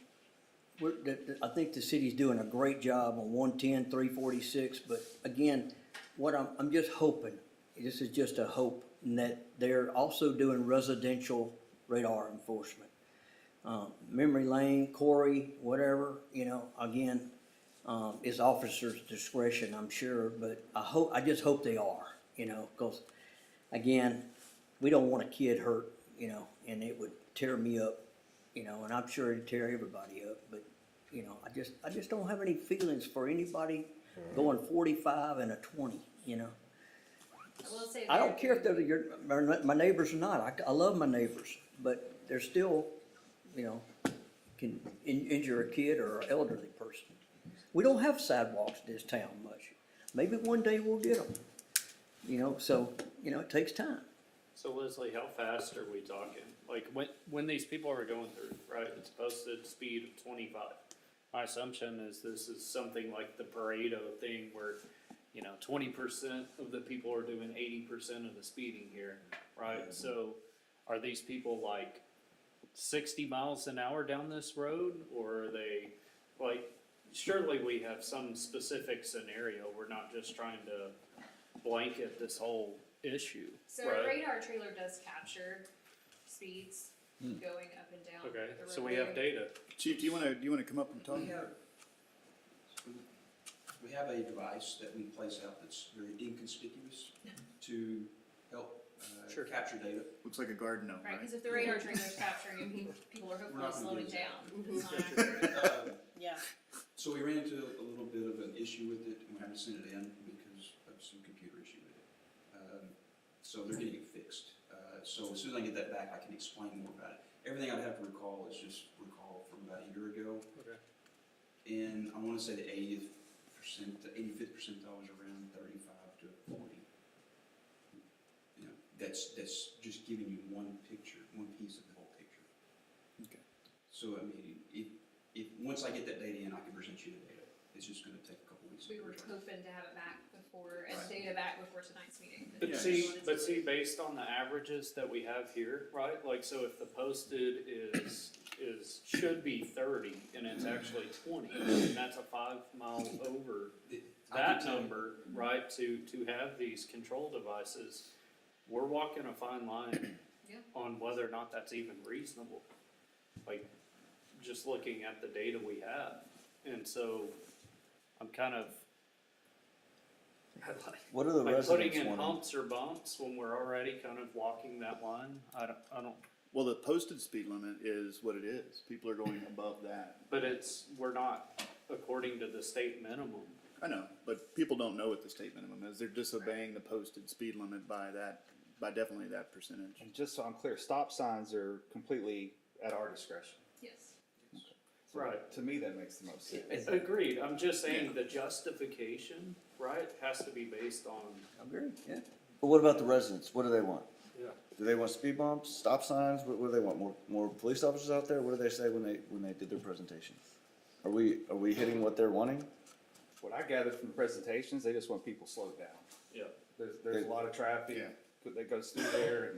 I think the city's doing a great job on 110, 346, but again, what I'm just hoping, this is just a hope, and that they're also doing residential radar enforcement. Memory Lane, Corey, whatever, you know, again, is officer's discretion, I'm sure, but I just hope they are, you know, cause again, we don't want a kid hurt, you know, and it would tear me up, you know, and I'm sure it'd tear everybody up, but, you know, I just don't have any feelings for anybody going 45 and a 20, you know. I will say I don't that- care if they're my neighbors or not, I love my neighbors, but they're still, you know, can injure a kid or an elderly person. We don't have sidewalks in this town much. Maybe one day we'll get them, you know, so, you know, it takes time. So Leslie, how fast are we talking? Like when these people are going through, right, it's posted speed of 25. My assumption is this is something like the Pareto thing where, you know, 20% of the people are doing 80% of the speeding here, right? So are these people like 60 miles an hour down this road, or are they like, surely we have some specific scenario. We're not just trying to blanket this whole issue, So a right? radar trailer does capture speeds going up and down Okay, the so we have roadway. data. Chief, do you wanna come up and talk? We have a device that we place out that's very inconspicuous to help Sure. capture data. Looks like a garden gnome, Right, right? because if the radar trailer's capturing, it means people are We're hopefully not gonna slowing use down. that. It's not accurate. Yeah. So we ran into a little bit of an issue with it, and we had to send it in because of some computer issue with it. So they're getting it fixed. So as soon as I get that back, I can explain more about it. Everything I'd have to recall is just recall from about a year ago. Okay. And I wanna say the 85th percentile is around 35 to 40. You know, that's just giving you one picture, one piece of the whole picture. Okay. So, I mean, if, once I get that data in, I can present you the data. It's just gonna take a couple weeks. We were hoping to have it back before, and Right. data back before tonight's meeting. But Yeah. see, based on the averages that we have here, right, like, so if the posted should be 30, and it's actually 20, and that's a 5 mile over that number, right, to have these control devices, we're walking a fine line Yeah. on whether or not that's even reasonable. Like, just looking at the data we have, and so, I'm kind of, What are the like, putting residents in wanting? humps or bumps when we're already kind of walking that line, I don't, Well, the posted speed limit is what it is. People are going above that. but we're not according to the state minimum. I know, but people don't know what the state minimum is. They're disobeying the posted speed limit by definitely that percentage. And just so I'm clear, stop signs are completely at our discretion. Yes. So Right. To me, that makes the most sense. Agreed, I'm just saying the justification, right, has to be based on. Agreed, yeah. But what about the residents? What do they want? Yeah. Do they want speed bumps, stop signs? What do they want? More police officers out there? What do they say when they did their presentation? Are we hitting what they're wanting? What I gathered from the presentations, they just want people slowed down. Yeah. There's a lot of traffic that goes through there,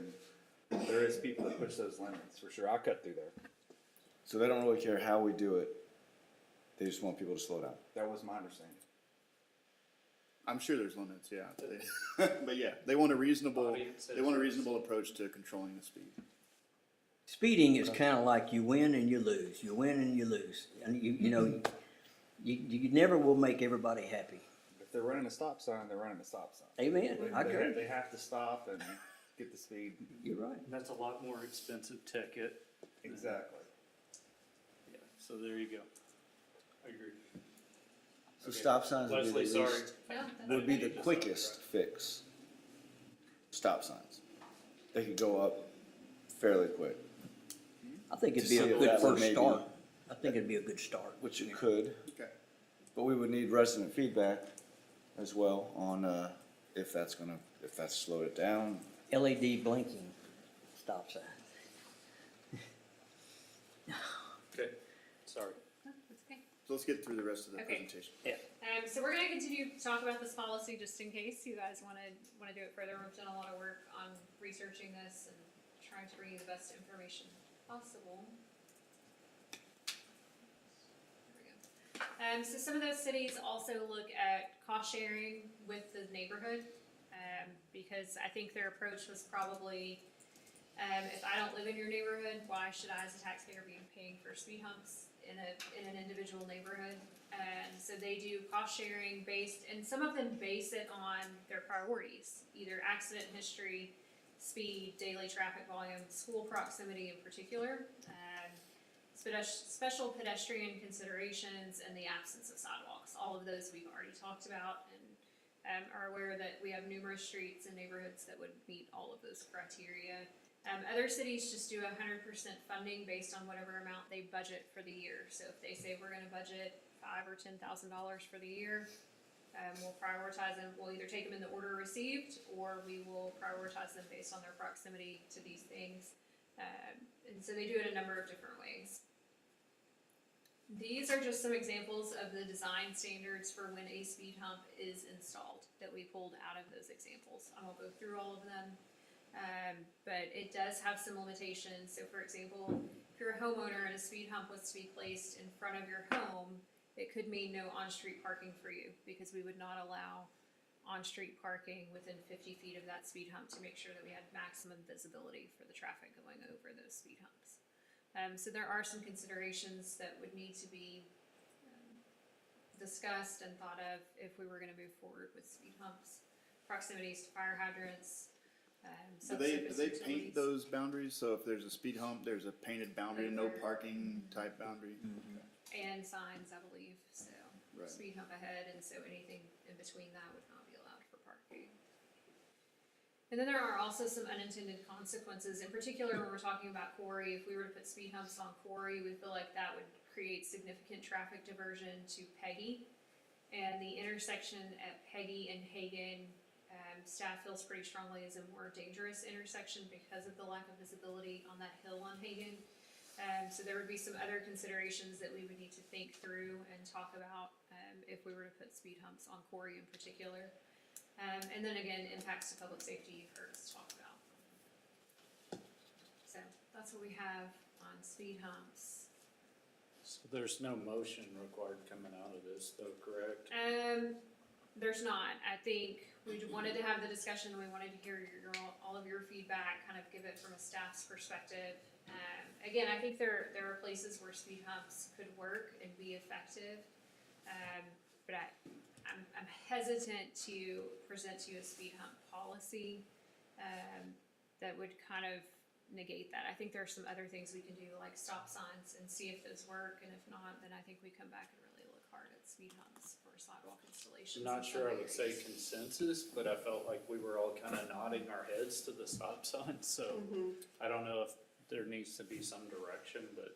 and there is people that push those limits, for sure. I cut through there. So they don't really care how we do it. They just want people to slow down. That was my understanding. I'm sure there's limits, yeah. But yeah, they want a reasonable approach to controlling the speed. Speeding is kind of like you win and you lose, you win and you lose. And you never will make everybody happy. If they're running a stop sign, they're running a stop sign. Amen, I agree. They have to stop and get the speed. You're right. That's a lot more expensive ticket. Exactly. Yeah, so there you go. I agree. So Okay. stop signs would be Leslie, the sorry. least, No, that's would be okay. the quickest fix. Stop signs. They could go up fairly quick, I think it'd To be see a if good that would first maybe- start. I think it'd be a good start. which it could. Okay. But we would need resident feedback as well on, if that's slowed it down. LED blinking stop sign. Okay, sorry. No, that's okay. So let's get through the rest of the Okay. presentation. So we're gonna continue to talk about this policy just in case you guys wanna do it further. We've done a lot of work on researching this and trying to bring you the best information possible. There we go. So some of those cities also look at cost sharing with the neighborhood, because I think their approach was probably, if I don't live in your neighborhood, why should I as a taxpayer be paying for speed humps in an individual neighborhood? And so they do cost sharing based, and some of them base it on their priorities, either accident history, speed, daily traffic volume, school proximity in particular, special pedestrian considerations, and the absence of sidewalks. All of those we've already talked about, and are aware that we have numerous streets and neighborhoods that would meet all of those criteria. Other cities just do 100% funding based on whatever amount they budget for the year. So if they say we're gonna budget $5,000 or $10,000 for the year, we'll prioritize them, we'll either take them in the order received, or we will prioritize them based on their proximity to these things. And so they do it a number of different ways. These are just some examples of the design standards for when a speed hump is installed that we pulled out of those examples. I won't go through all of them, but it does have some limitations. So for example, if you're a homeowner and a speed hump was to be placed in front of your home, it could mean no on-street parking for you, because we would not allow on-street parking within 50 feet of that speed hump to make sure that we had maximum visibility for the traffic going over those speed humps. So there are some considerations that would need to be discussed and thought of if we were gonna move forward with speed humps. Proximities to fire hydrants, Do they subsurface paint utilities. those boundaries? So if there's a speed hump, there's a painted boundary, no parking type boundary? And signs, I believe, so, Right. speed hump ahead, and so anything in between that would not be allowed for parking. And then there are also some unintended consequences, in particular when we're talking about Quarry. If we were to put speed humps on Quarry, we feel like that would create significant traffic diversion to Peggy. And the intersection at Peggy and Hagen, staff feels pretty strongly is a more dangerous intersection because of the lack of visibility on that hill on Hagen. So there would be some other considerations that we would need to think through and talk about if we were to put speed humps on Quarry in particular. And then again, impacts to public safety you've heard us talk about. So that's what we have on speed humps. So there's no motion required coming out of this though, correct? There's not. I think we wanted to have the discussion. We wanted to hear all of your feedback, kind of give it from a staff's perspective. Again, I think there are places where speed humps could work and be effective, but I'm hesitant to present to you a speed hump policy that would kind of negate that. I think there are some other things we can do, like stop signs, and see if those work, and if not, then I think we come back and really look hard at speed humps for sidewalk installations. I'm not in sure I some would say areas. consensus, but I felt like we were all kind of nodding our heads to the stop sign, so I don't know if there needs to be some direction, but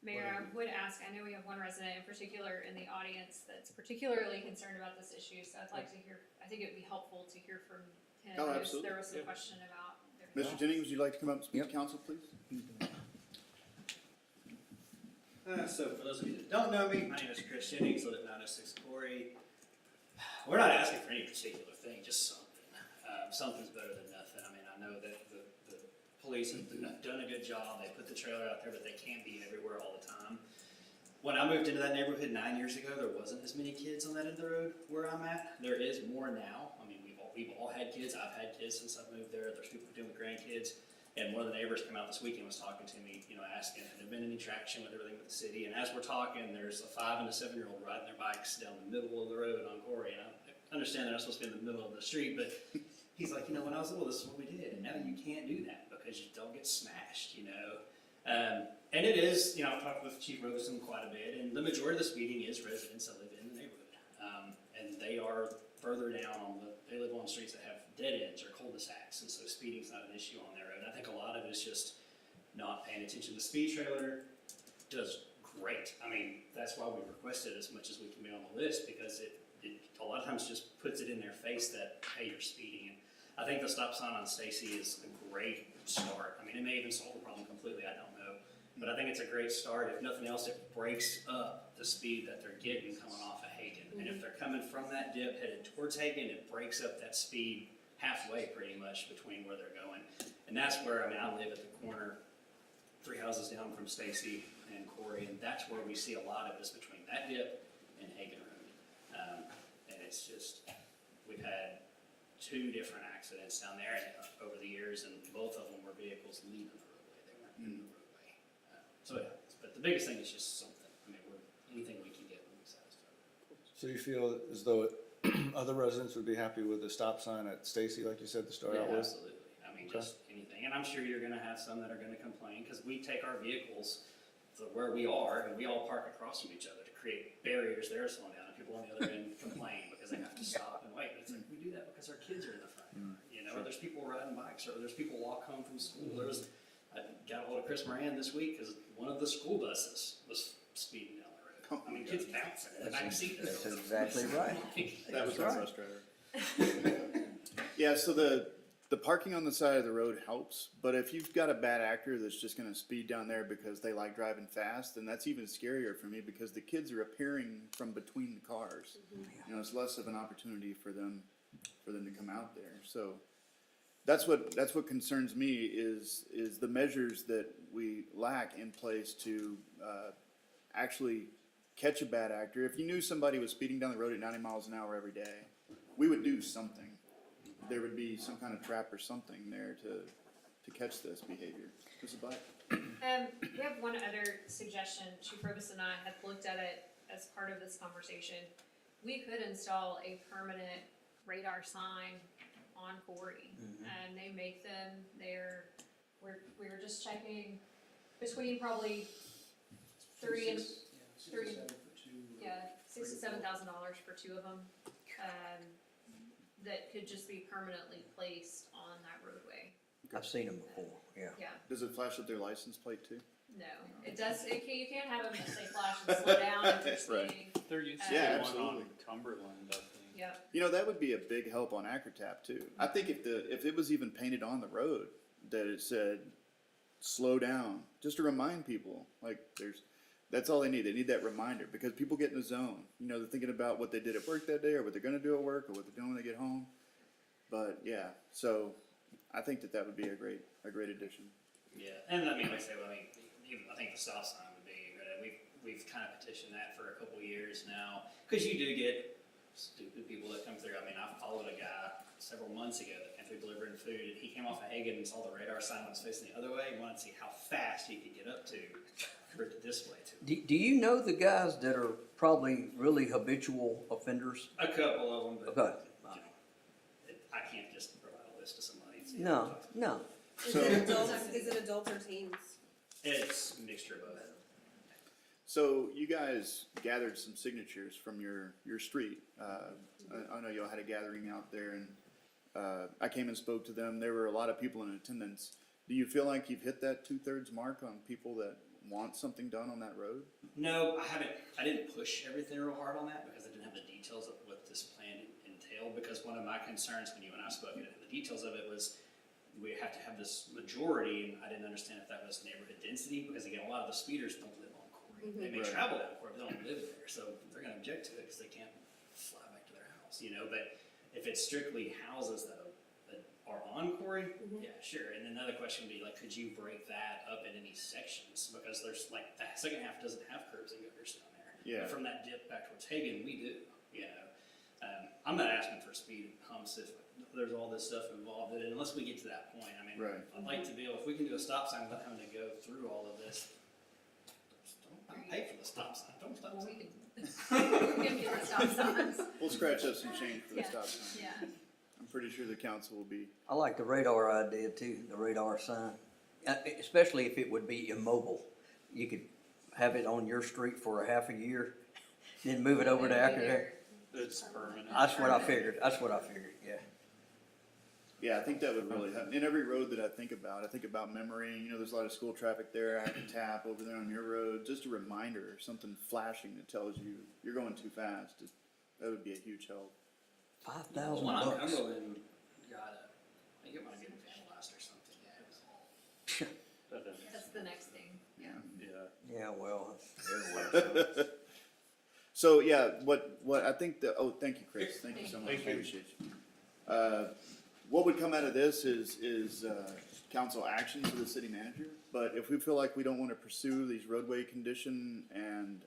Mayor, I would ask, I know we have one resident in particular in the audience that's particularly concerned about this issue, so I'd like to hear, I think it would be helpful to hear from him. Oh, There was- absolutely. There was some Yeah. question about their. Mr. Jennings, would you like to come up and speak to council, please? So for those of you that don't know me, my name is Chris Jennings, live at 906 Corey. We're not asking for any particular thing, just something. Something's better than nothing. I mean, I know that the police have done a good job. They put the trailer out there, but they can't be everywhere all the time. When I moved into that neighborhood 9 years ago, there wasn't as many kids on that end of the road where I'm at. There is more now. I mean, we've all had kids. I've had kids since I've moved there. There's people doing with grandkids. And one of the neighbors came out this weekend and was talking to me, asking if there had been any traction with everything with the city. And as we're talking, there's a 5 and a 7-year-old riding their bikes down the middle of the road on Corey. And I understand they're not supposed to be in the middle of the street, but he's like, when I was little, this is what we did. And now you can't do that because you don't get smashed, And it is, I've talked with Chief Robeson quite a bit, and the majority of the speeding is residents that live in the neighborhood. And they are further down they live on streets that have dead ends or cul-de-sacs, and so speeding's not an issue on their road. And I think a lot of it is just not paying attention. The speed trailer does great. I mean, that's why we requested as much as we can be on the list, because it a lot of times just puts it in their face that, hey, you're speeding. And I think the stop sign on Stacy is a great start. I mean, it may even solve the problem completely, I don't know. But I think it's a great start. If nothing else, it breaks up the speed that they're getting coming off of Hagen. And if they're coming from that dip headed towards Hagen, it breaks up that speed halfway pretty much between where they're going. And that's where, I live at the corner, 3 houses down from Stacy and Corey, and that's where we see a lot of this between that dip and Hagen Road. And it's just, we've had 2 different accidents down there over the years, and both of them were vehicles leaving the roadway. They weren't in the roadway. So yeah, but the biggest thing is just something. Anything we can get will be satisfied. So you feel as though other residents would be happy with the stop sign at Stacy, like you said, to start out with? Absolutely. Just anything. And I'm sure you're gonna have some that are gonna complain, because we take our vehicles to where we are, and we all park across from each other to create barriers there slowing down, and people on the other end complain because they have to stop and wait. But it's like, we do that because our kids are in the front yard, or there's people riding bikes, or there's people walk home from school. I got a hold of Chris Moran this week because one of the school buses was speeding down the road. Kids bouncing in the back seat. That's exactly right. That was right. our bus driver. Yeah, so the parking on the side of the road helps, but if you've got a bad actor that's just gonna speed down there because they like driving fast, then that's even scarier for me, because the kids are appearing from between the cars. It's less of an opportunity for them to come out there. So that's what concerns me is the measures that we lack in place to actually catch a bad actor. If you knew somebody was speeding down the road at 90 miles an hour every day, we would do something. There would be some kind of trap or something there to catch this behavior. Mrs. Black? We have one other suggestion. Chief Robus and I had looked at it as part of this conversation. We could install a permanent radar sign on Corey, and they make them. We were just checking between probably $6,000 to $7,000 for two of them. That could just be permanently placed on that roadway. I've seen them before, yeah. Yeah. Does it flash up their license plate too? No, it does. You can't have them that say flash and slow down if you're speeding. There used to Yeah, be one on absolutely. Cumberland, I think. Yep. You know, that would be a big help on Acrotap too. I think if it was even painted on the road that it said, slow down, just to remind people, like that's all they need. They need that reminder because people get in the zone. You know, they're thinking about what they did at work that day or what they're gonna do at work or what they're doing when they get home. But yeah, so I think that would be a great addition. Yeah, and I mean, like I say, even I think the stop sign would be good. We've kind of petitioned that for a couple years now, because you do get stupid people that come through. I mean, I followed a guy several months ago that came through delivering food, and he came off of Hagen and saw the radar sign was facing the other way. He wanted to see how fast he could get up to for it to display to him. Do you know the guys that are probably really habitual offenders? A couple of them, but Okay. I can't just provide a list of somebody. and see No, no. Is So- it adults, is it adults or teens? It's a mixture of both. So you guys gathered some signatures from your street. I know y'all had a gathering out there, and I came and spoke to them. There were a lot of people in attendance. Do you feel like you've hit that 2/3 mark on people that want something done on that road? No, I haven't. I didn't push everything real hard on that because I didn't have the details of what this plan entailed. Because one of my concerns when you and I spoke, and the details of it was we have to have this majority, and I didn't understand if that was neighborhood density because again, a lot of the speeders don't live on Corey. They may Right. travel down Corey, but they don't live there, so they're going to object to it because they can't fly back to their house, you know. But if it's strictly houses that are on Corey, yeah, sure. And then another question would be like, could you break that up in any sections? Because there's like the second half doesn't have curbs and gutters down there. Yeah. But from that dip back towards Hagen, we do. You know, I'm not asking for speed humps if there's all this stuff involved in it, unless we get to that point. I mean, Right. I'd like to be able, if we can do a stop sign without having to go through all of this. Don't pay for the stop sign. Don't stop Well, sign. we can get the stop signs. We'll scratch up some change for the Yeah. stop sign. Yeah. I'm pretty sure the council will be. I like the radar idea too, the radar sign. Especially if it would be immobile. You could have it on your street for a half a year, then move it over to Acrotap. It's permanent. That's what I figured, yeah. Yeah, I think that would really help. In every road that I think about memory. You know, there's a lot of school traffic there. I can tap over there on your road. Just a reminder, something flashing that tells you you're going too fast. That would be a huge help. $5,000 One on bucks. Cumberland got I think it might have been vandalized or something. Yeah, it was But, That's the next thing. Yeah. yeah. Yeah, well, everywhere. So yeah, what I think thank you, Chris. Thank you so much. Thank you. I appreciate you. What would come out of this is council action to the city manager. But if we feel like we don't want to pursue these roadway condition and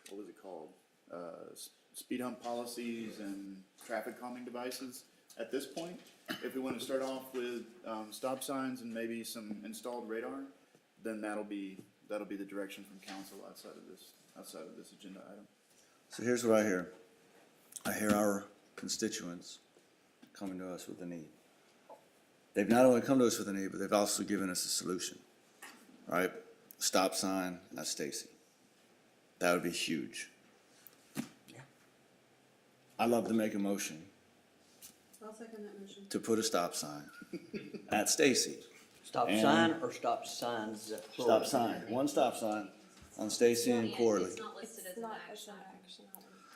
what was it called? Speed hump policies and traffic calming devices at this point, if we want to start off with stop signs and maybe some installed radar, then that'll be the direction from council outside of this agenda item. So here's what I hear. I hear our constituents coming to us with a need. They've not only come to us with a need, but they've also given us a solution, right? Stop sign at Stacy. That would be huge. I'd love to make a motion I'll second that motion. to put a stop sign at Stacy. Stop And- sign or stop signs? plural? Stop sign, one stop sign on Stacy and Corley. It's not listed as It's an not action as an item. action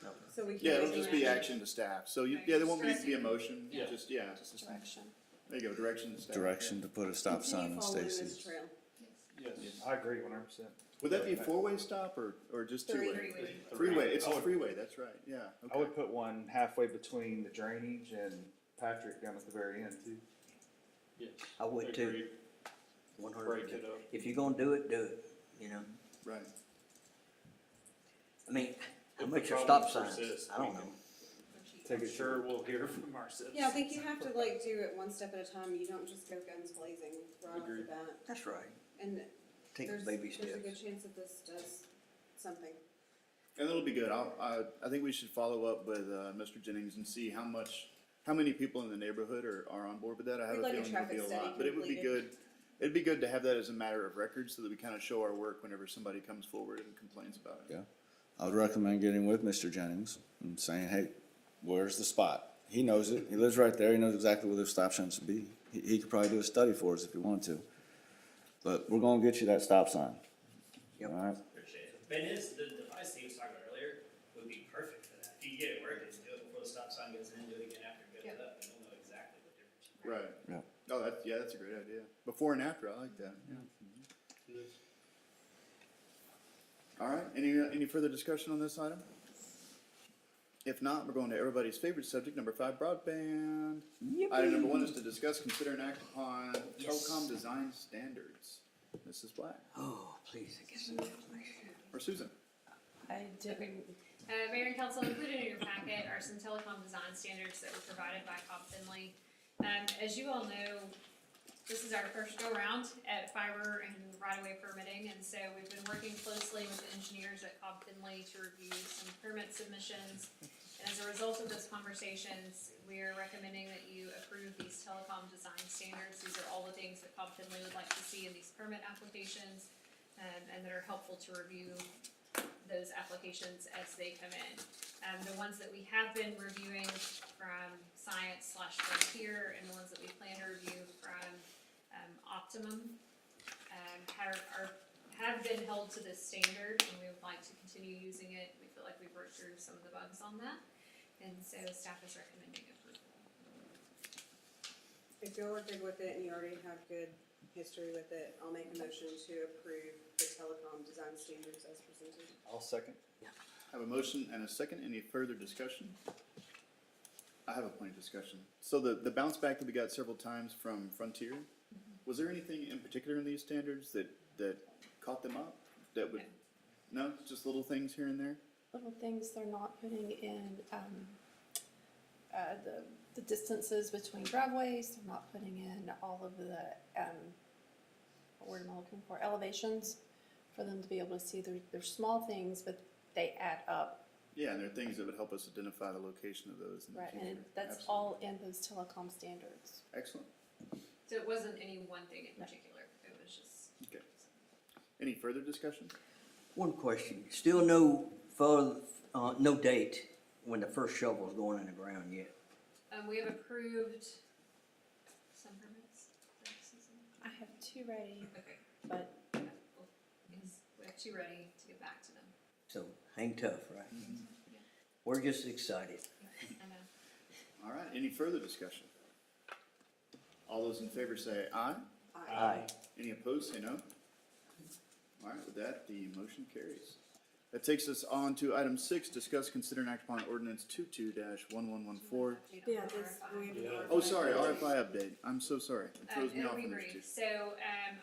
item, So we can. Yeah, it'll just be action to staff. So there won't need to be a motion. Yeah. Just just direction. there you go, direction to staff. Direction to put a stop sign on Continue following Stacy. this trail. Yes. I agree 100%. Would that be a four-way stop or just two-way? Three-way. Freeway, it's a freeway, that's right, yeah. I Okay. would put one halfway between the drainage and Patrick down at the very end too. Yes. I would too. Agreed. 100%. Break it up. If you're gonna do it, you know? Right. I mean, how If much the are stop problem signs? persists, I don't we know. can- What you Take I'm it sure we'll hear from our citizens. Yeah, I think you have to like do it one step at a time. You don't just go guns blazing right off the bat. That's right. And Take there's baby a good steps. chance that this does something. And it'll be good. I think we should follow up with, Mr. Jennings and see how many people in the neighborhood are on board with that. I have We'd a like a feeling it'll be traffic a study lot, but it would be completed. good. It'd be good to have that as a matter of record so that we kind of show our work whenever somebody comes forward and complains about it. Yeah. I would recommend getting with Mr. Jennings and saying, hey, where's the spot? He knows it. He lives right there. He knows exactly where the stop sign should be. He could probably do a study for us if he wanted to. But we're gonna get you that stop sign. Yep. All right? Appreciate it. Ben, the device he was talking about earlier would be perfect for that. If you get it working, do it before the stop sign goes in, do it again after it goes up, and you'll know exactly what difference you make. Right. Yeah. Oh, that's a great idea. Before and after, I like that. Yeah. All right, any further discussion on this item? If not, we're going to everybody's favorite subject, number 5, broadband. Item number 1 is to discuss, consider, and act upon Telecom Design Standards. Mrs. Black, Oh, please, I get some information. or Susan? I didn't, Mayor and council, included in your packet are some telecom design standards that were provided by Cobb Finley. As you all know, this is our first go around at fiber and right-of-way permitting, and so we've been working closely with the engineers at Cobb Finley to review some permit submissions. And as a result of those conversations, we are recommending that you approve these telecom design standards. These are all the things that Cobb Finley would like to see in these permit applications, and that are helpful to review those applications as they come in. The ones that we have been reviewing from Science/Frontier and the ones that we plan to review from Optimum have been held to this standard, and we would like to continue using it. We feel like we've worked through some of the bugs on that, and so staff is recommending approval. If y'all are good with it and you already have good history with it, I'll make a motion to approve the telecom design standards as presented. I'll second. Have a motion and a second. Any further discussion? I have a point of discussion. So the bounce back that we got several times from Frontier, was there anything in particular in these standards that caught them up? That would, no, just little things here and there? little things they're not putting in, the distances between driveways, they're not putting in all of the, what word am I looking for, elevations for them to be able to see. They're small things, but they add up. Yeah, and there are things that would help us identify the location of those in the Right, future. and that's Absolutely. all in those telecom standards. Excellent. So it wasn't any one thing in particular, it was just. Okay. Any further discussion? One question, still no date when the first shovel is going in the ground yet. We have approved some permits. I have 2 ready, Okay. but Yes, we have 2 ready to get back to them. So hang tough, right? Yeah. We're just excited. I know. All right, any further discussion? All those in favor say aye. Aye. Any opposed, say no. All right, with that, the motion carries. That takes us on to item 6, discuss, consider, and act upon ordinance 22-1114. Yeah, this, we have. Oh, sorry, RFI update. I'm so sorry. It throws me It'll off be on those brief. two. So,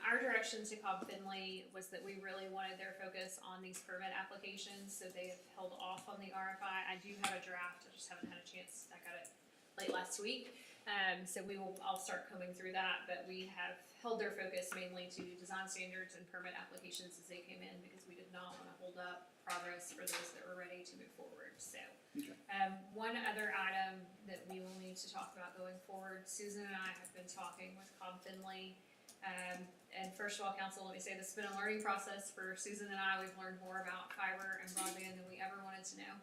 our direction to Cobb Finley was that we really wanted their focus on these permit applications, so they have held off on the RFI. I do have a draft, I just haven't had a chance, I got it late last week. So I'll start combing through that, but we have held their focus mainly to design standards and permit applications as they came in, because we did not wanna hold up progress for those that were ready to move forward, so. Okay. One other item that we will need to talk about going forward, Susan and I have been talking with Cobb Finley. And first of all, council, let me say this has been a learning process for Susan and I. We've learned more about fiber and broadband than we ever wanted to know.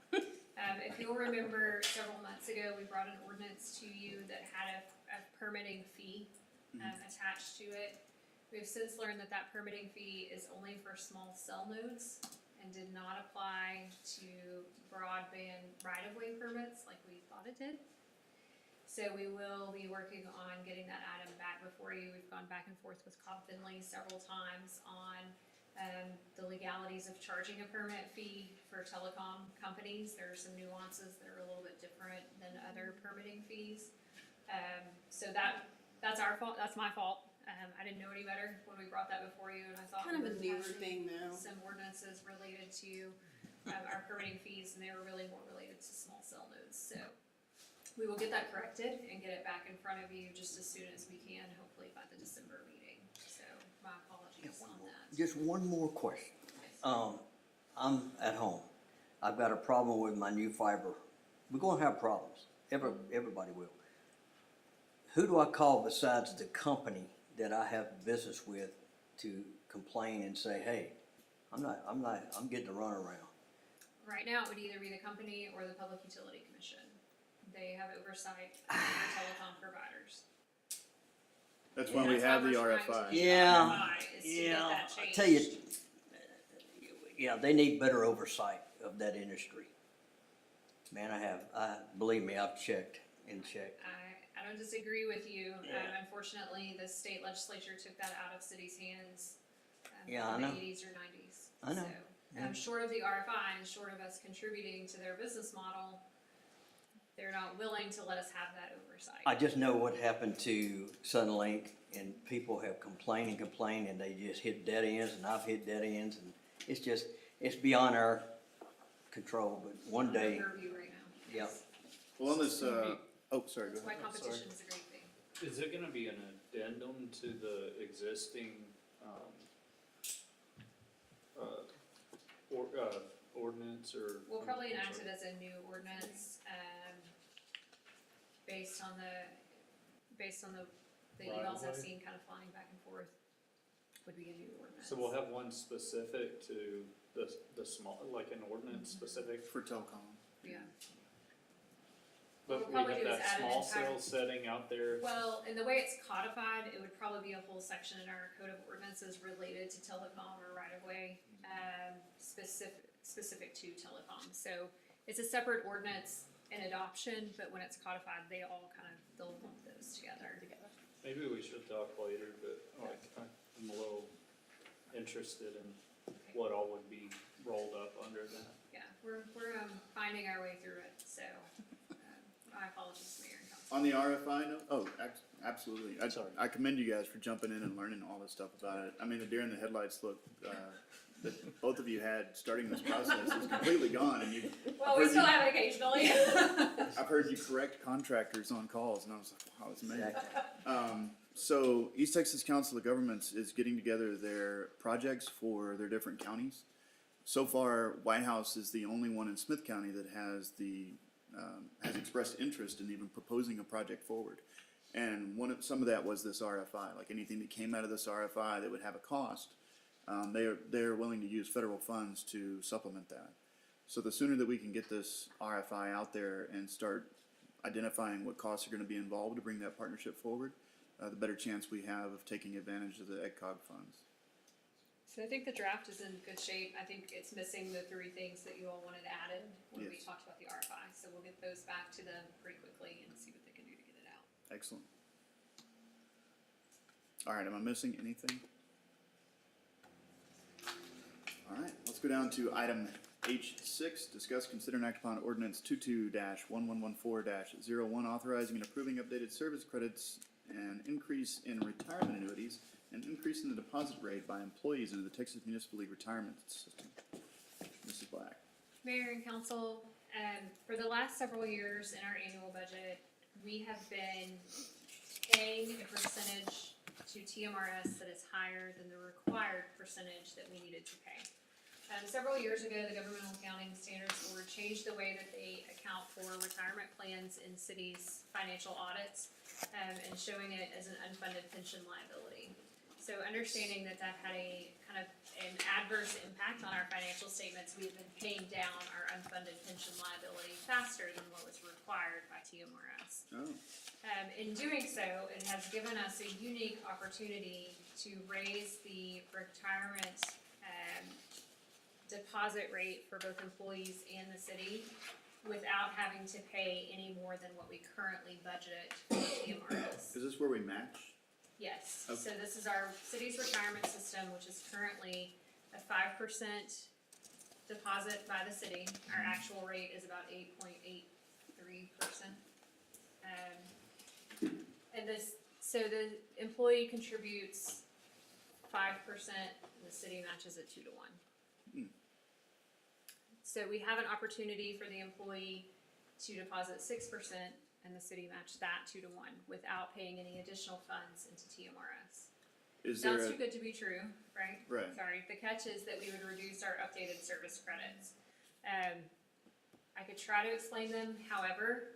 If you'll remember, several months ago, we brought an ordinance to you that had a permitting fee attached to it. We have since learned that that permitting fee is only for small cell nodes and did not apply to broadband right-of-way permits like we thought it did. So we will be working on getting that item back before you. We've gone back and forth with Cobb Finley several times on the legalities of charging a permit fee for telecom companies. There are some nuances that are a little bit different than other permitting fees. So that's our fault, that's my fault. I didn't know any better when we brought that before you, and I thought. Kind of we a were newer passing thing though. Some ordinances related to our permitting fees, and they were really more related to small cell nodes, so We will get that corrected and get it back in front of you just as soon as we can, hopefully by the December meeting. So my apologies on that. Just one more question. I'm at home. I've got a problem with my new fiber. We're gonna have problems. Everybody will. Who do I call besides the company that I have business with to complain and say, hey, I'm getting a runaround? Right now, it would either be the company or the Public Utility Commission. They have oversight over telecom providers. That's why we have the RFI. Yeah, Is to get yeah, that I tell you, changed. yeah, they need better oversight of that industry. Man, believe me, I've checked and checked. I don't disagree with you. Yeah. Unfortunately, the state legislature took that out of cities' hands Yeah, I in the know. 80s or 90s. I know. So, Yeah. short of the RFI and short of us contributing to their business model, they're not willing to let us have that oversight. I just know what happened to Sunlink, and people have complained and complained, and they just hit dead ends, and I've hit dead ends, and it's beyond our control, but one day, Under review right now. yeah. Yes. Well, on this, sorry, go That's why ahead. competition is a great thing. Is it gonna be an addendum to the existing, ordinance or? We'll probably enact it as a new ordinance, based on the emails I've Right-of-way? seen kind of flying back and forth, would be a new ordinance. So we'll have one specific to the small, like an ordinance specific, For telecom. Yeah. but What we we'll probably have do is that add an small entire- cell setting out there. Well, in the way it's codified, it would probably be a whole section in our code of ordinances related to telecom or right-of-way, specific to telecom. So it's a separate ordinance in adoption, but when it's codified, they'll lump those together. Maybe we should talk later, but like, I'm a little interested in what all would be rolled up under that. Yeah, we're finding our way through it, so, my apologies, Mayor and Council. On the RFI note, absolutely. Sorry. I commend you guys for jumping in and learning all this stuff about it. I mean, the deer in the headlights look, that both of you had starting this process is completely gone, and Well, we still have it occasionally. I've heard you correct contractors on calls, and I was like, wow, it's amazing. So East Texas Council of Governments is getting together their projects for their different counties. So far, Whitehouse is the only one in Smith County that has has expressed interest in even proposing a project forward. And some of that was this RFI, like anything that came out of this RFI that would have a cost, they're willing to use federal funds to supplement that. So the sooner that we can get this RFI out there and start identifying what costs are going to be involved to bring that partnership forward, the better chance we have of taking advantage of the EDCOG funds. So I think the draft is in good shape. I think it's missing the 3 things that you all wanted added when we Yes. talked about the RFI. So we'll get those back to them pretty quickly and see what they can do to get it out. Excellent. All right, am I missing anything? All right, let's go down to item H6, discuss, consider, and act upon ordinance 22-1114-01, authorizing and approving updated service credits and increase in retirement annuities and increase in the deposit rate by employees into the Texas Municipal League Retirement System. Mrs. Black. Mayor and council, for the last several years in our annual budget, we have been paying a percentage to TMRS that is higher than the required percentage that we needed to pay. Several years ago, the Governmental Accounting Standards Board changed the way that they account for retirement plans in cities' financial audits, and showing it as an unfunded pension liability. So understanding that that had a kind of an adverse impact on our financial statements, we've been paying down our unfunded pension liability faster than what was required by TMRS. Oh, In doing so, it has given us a unique opportunity to raise the retirement deposit rate for both employees and the city without having to pay any more than what we currently budget for TMRS. is this where we match? Yes, Okay. so this is our city's retirement system, which is currently a 5% deposit by the city. Our actual rate is about 8.83%. And so the employee contributes 5%, and the city matches it 2-1. So we have an opportunity for the employee to deposit 6%, and the city matched that 2-1 without paying any additional funds into TMRS. Is there Sounds a, too good to be true, right? Right. Sorry, the catch is that we would reduce our updated service credits. I could try to explain them, however,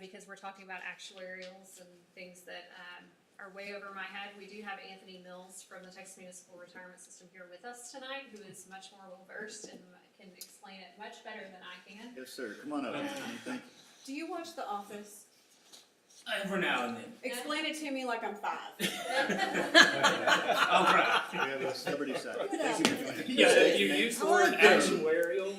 because we're talking about actuarials and things that are way over my head. We do have Anthony Mills from the Texas Municipal Retirement System here with us tonight, who is much more well-versed and can explain it much better than I can. yes, sir, come on up. Thank you. Do you watch The Office? Every now and then. Explain it to me like I'm 5. All right. We have a celebrity side. Yeah, if you use the word I like actuarial.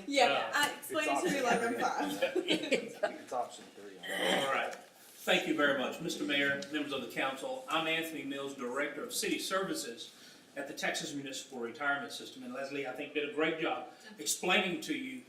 Explain it to me like I'm 5. It's option 3. All right. Thank you very much, Mr. Mayor, members of the council. I'm Anthony Mills, Director of City Services at the Texas Municipal Retirement System. And Leslie, I think, did a great job explaining to you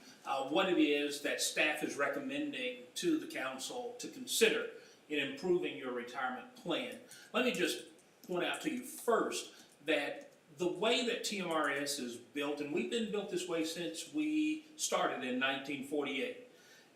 what it is that staff is recommending to the council to consider in improving your retirement plan. Let me just point out to you first that the way that TMRS is built, and we've been built this way since we started in 1948.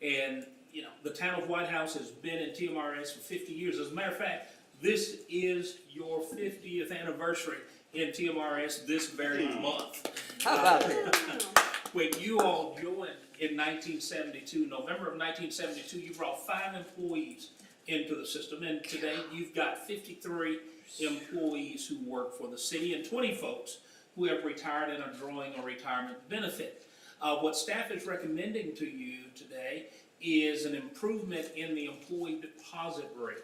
And, you know, the town of Whitehouse has been in TMRS for 50 years. As a matter of fact, this is your 50th anniversary in TMRS this very month. How about that? When you all joined in 1972, November of 1972, you brought 5 employees into the system, and today you've got 53 employees who work for the city and 20 folks who have retired and are drawing a retirement benefit. What staff is recommending to you today is an improvement in the employee deposit rate.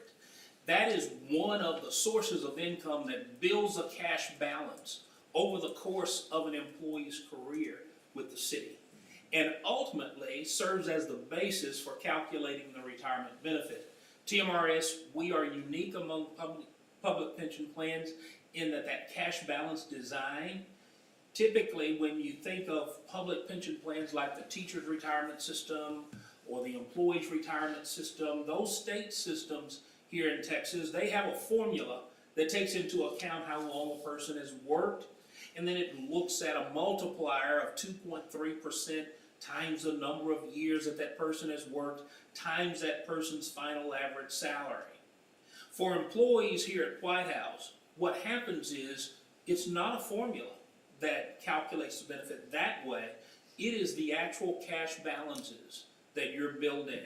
That is one of the sources of income that builds a cash balance over the course of an employee's career with the city, and ultimately serves as the basis for calculating the retirement benefit. TMRS, we are unique among public pension plans in that cash balance design. Typically, when you think of public pension plans like the teacher's retirement system or the employee's retirement system, those state systems here in Texas, they have a formula that takes into account how long a person has worked, and then it looks at a multiplier of 2.3% times the number of years that that person has worked, times that person's final average salary. For employees here at Whitehouse, what happens is, it's not a formula that calculates the benefit that way. It is the actual cash balances that you're building.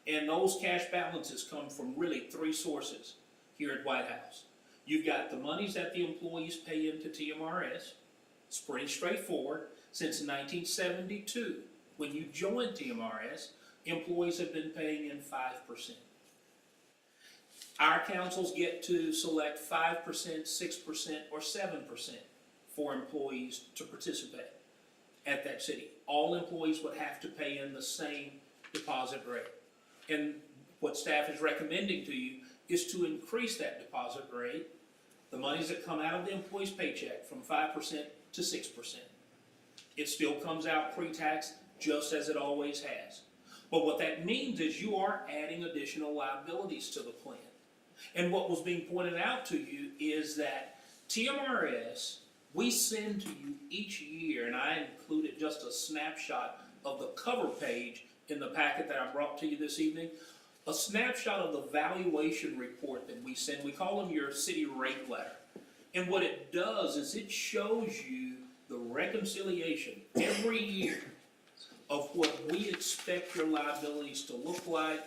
And those cash balances come from really 3 sources here at Whitehouse. You've got the monies that the employees pay into TMRS. It's pretty straightforward. Since 1972, when you joined TMRS, employees have been paying in 5%. Our councils get to select 5%, 6%, or 7% for employees to participate at that city. All employees would have to pay in the same deposit rate. And what staff is recommending to you is to increase that deposit rate, the monies that come out of the employee's paycheck, from 5% to 6%. It still comes out pre-tax, just as it always has. But what that means is you are adding additional liabilities to the plan. And what was being pointed out to you is that TMRS, we send to you each year, and I included just a snapshot of the cover page in the packet that I brought to you this evening, a snapshot of the valuation report that we send. We call them your city rate letter. And what it does is it shows you the reconciliation every year of what we expect your liabilities to look like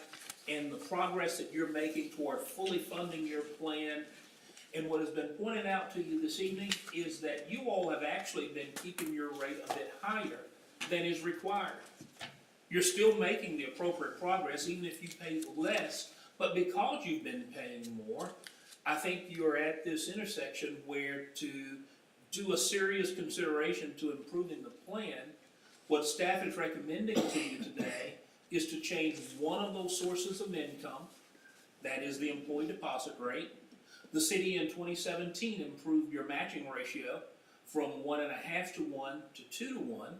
and the progress that you're making toward fully funding your plan. And what has been pointed out to you this evening is that you all have actually been keeping your rate a bit higher than is required. You're still making the appropriate progress, even if you pay less, but because you've been paying more, I think you're at this intersection where to do a serious consideration to improving the plan, what staff is recommending to you today is to change one of those sources of income, that is the employee deposit rate. The city in 2017 improved your matching ratio from 1.5 to 1 to 2 to 1.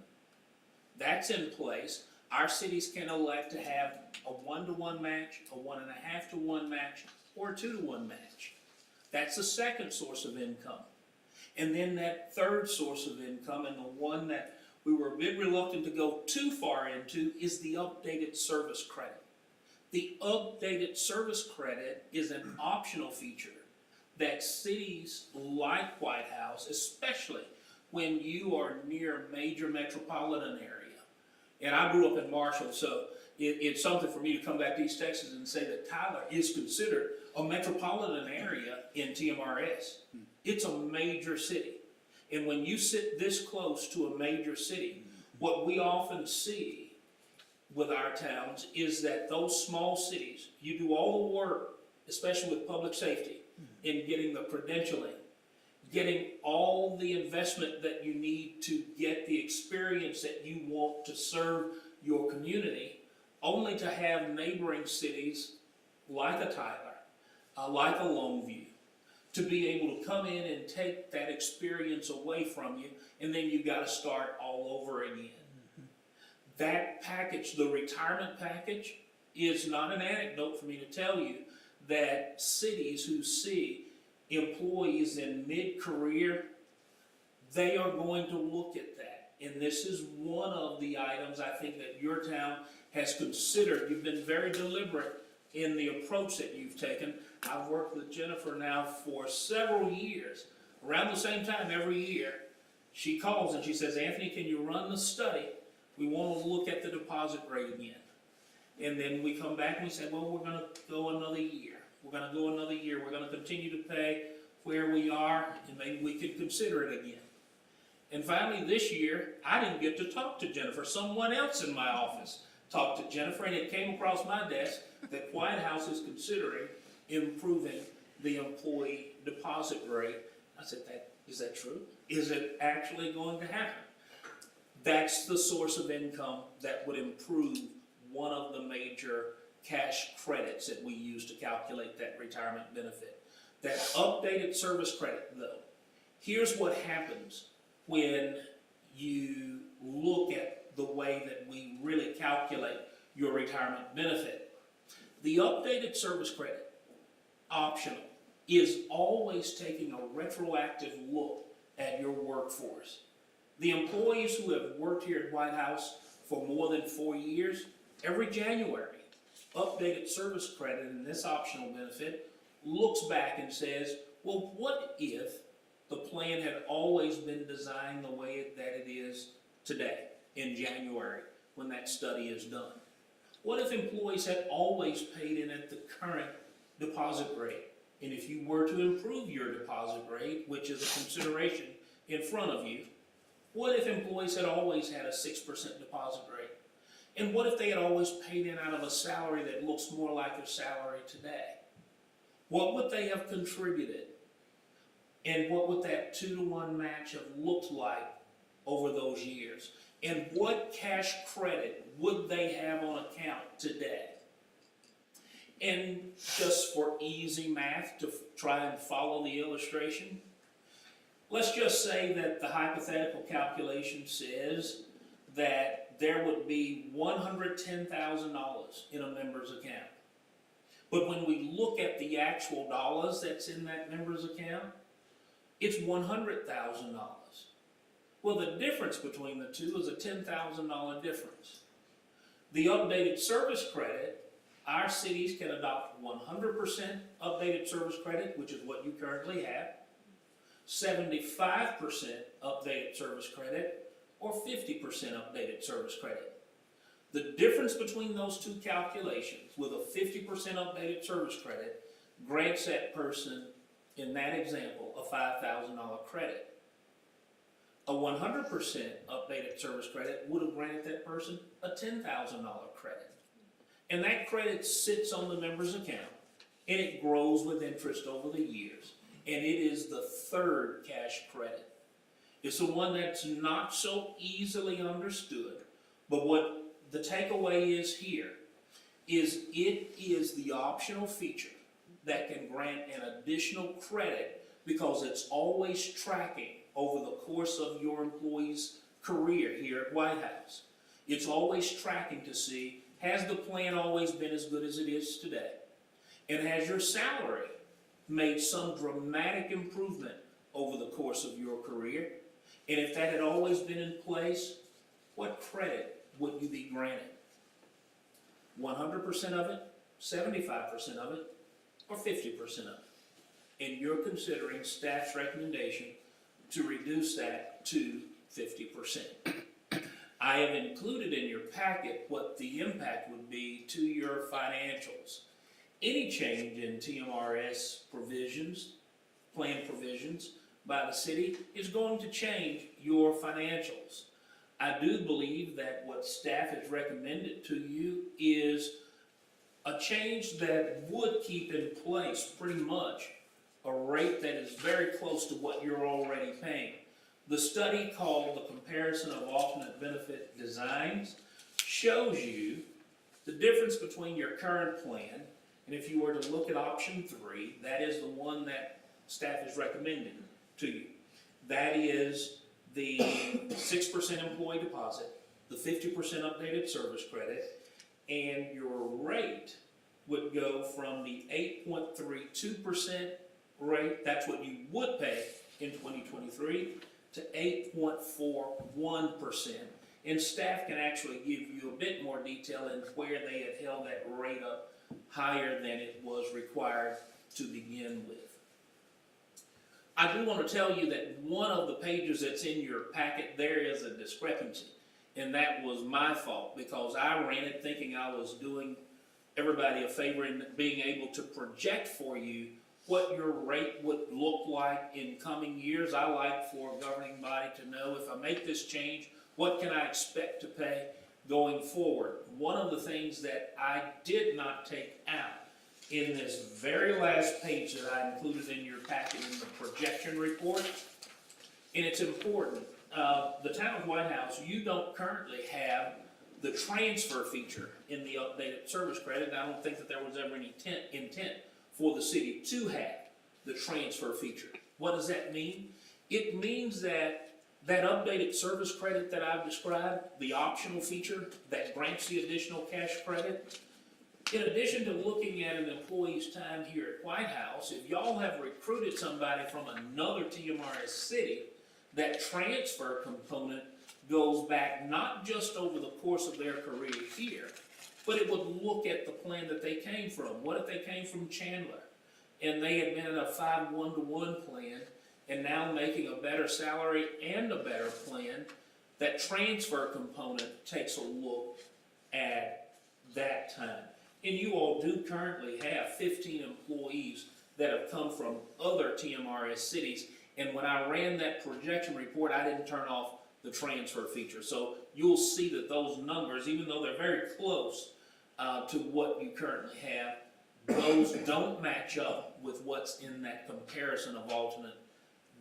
That's in place. Our cities can elect to have a 1-to-1 match, a 1.5 to 1 match, or a 2 to 1 match. That's the second source of income. And then that third source of income, and the one that we were a bit reluctant to go too far into, is the updated service credit. The updated service credit is an optional feature that cities like Whitehouse, especially when you are near a major metropolitan area. And I grew up in Marshall, so it's something for me to come back to East Texas and say that Tyler is considered a metropolitan area in TMRS. It's a major city. And when you sit this close to a major city, what we often see with our towns is that those small cities, you do all the work, especially with public safety, in getting the credentialing, getting all the investment that you need to get the experience that you want to serve your community, only to have neighboring cities like a Tyler, like a Longview, to be able to come in and take that experience away from you, and then you gotta start all over again. That package, the retirement package, is not an anecdote for me to tell you that cities who see employees in mid-career, they are going to look at that. And this is one of the items I think that your town has considered. You've been very deliberate in the approach that you've taken. I've worked with Jennifer now for several years. Around the same time every year, she calls and she says, Anthony, can you run the study? We want to look at the deposit rate again. And then we come back and we say, well, we're going to go another year. We're going to go another year. We're going to continue to pay where we are, and maybe we could consider it again. And finally, this year, I didn't get to talk to Jennifer. Someone else in my office talked to Jennifer, and it came across my desk that Whitehouse is considering improving the employee deposit rate. I said, is that true? Is it actually going to happen? That's the source of income that would improve one of the major cash credits that we use to calculate that retirement benefit. That updated service credit, though, here's what happens when you look at the way that we really calculate your retirement benefit. The updated service credit, optional, is always taking a retroactive look at your workforce. The employees who have worked here at Whitehouse for more than 4 years, every January, updated service credit in this optional benefit looks back and says, well, what if the plan had always been designed the way that it is today in January when that study is done? What if employees had always paid in at the current deposit rate? And if you were to improve your deposit rate, which is a consideration in front of you, what if employees had always had a 6% deposit rate? And what if they had always paid in out of a salary that looks more like their salary today? What would they have contributed? And what would that 2-to-1 match have looked like over those years? And what cash credit would they have on account today? And just for easy math to try and follow the illustration, let's just say that the hypothetical calculation says that there would be $110,000 in a member's account. But when we look at the actual dollars that's in that member's account, it's $100,000. Well, the difference between the two is a $10,000 difference. The updated service credit, our cities can adopt 100% updated service credit, which is what you currently have, 75% updated service credit, or 50% updated service credit. The difference between those two calculations with a 50% updated service credit grants that person, in that example, a $5,000 credit. A 100% updated service credit would have granted that person a $10,000 credit. And that credit sits on the member's account, and it grows with interest over the years. And it is the third cash credit. It's the one that's not so easily understood, but what the takeaway is here is it is the optional feature that can grant an additional credit because it's always tracking over the course of your employee's career here at Whitehouse. It's always tracking to see, has the plan always been as good as it is today? And has your salary made some dramatic improvement over the course of your career? And if that had always been in place, what credit would you be granted? 100% of it, 75% of it, or 50% of it. And you're considering staff's recommendation to reduce that to 50%. I have included in your packet what the impact would be to your financials. Any change in TMRS provisions, plan provisions by the city is going to change your financials. I do believe that what staff has recommended to you is a change that would keep in place pretty much a rate that is very close to what you're already paying. The study called the Comparison of Alternate Benefit Designs shows you the difference between your current plan, and if you were to look at option 3, that is the one that staff is recommending to you. That is the 6% employee deposit, the 50% updated service credit, and your rate would go from the 8.32% rate, that's what you would pay in 2023, to 8.41%. And staff can actually give you a bit more detail in where they had held that rate up higher than it was required to begin with. I do want to tell you that one of the pages that's in your packet, there is a discrepancy. And that was my fault, because I ran it thinking I was doing everybody a favor in being able to project for you what your rate would look like in coming years. I like for a governing body to know, if I make this change, what can I expect to pay going forward? One of the things that I did not take out in this very last page that I included in your packet in the projection report, and it's important, the town of Whitehouse, you don't currently have the transfer feature in the updated service credit, and I don't think that there was ever any intent for the city to have the transfer feature. What does that mean? It means that that updated service credit that I've described, the optional feature that grants the additional cash credit, in addition to looking at an employee's time here at Whitehouse, if y'all have recruited somebody from another TMRS city, that transfer component goes back not just over the course of their career here, but it would look at the plan that they came from. What if they came from Chandler and they had been in a 5-1-1 plan and now making a better salary and a better plan? That transfer component takes a look at that time. And you all do currently have 15 employees that have come from other TMRS cities. And when I ran that projection report, I didn't turn off the transfer feature. So you'll see that those numbers, even though they're very close to what you currently have, those don't match up with what's in that comparison of alternate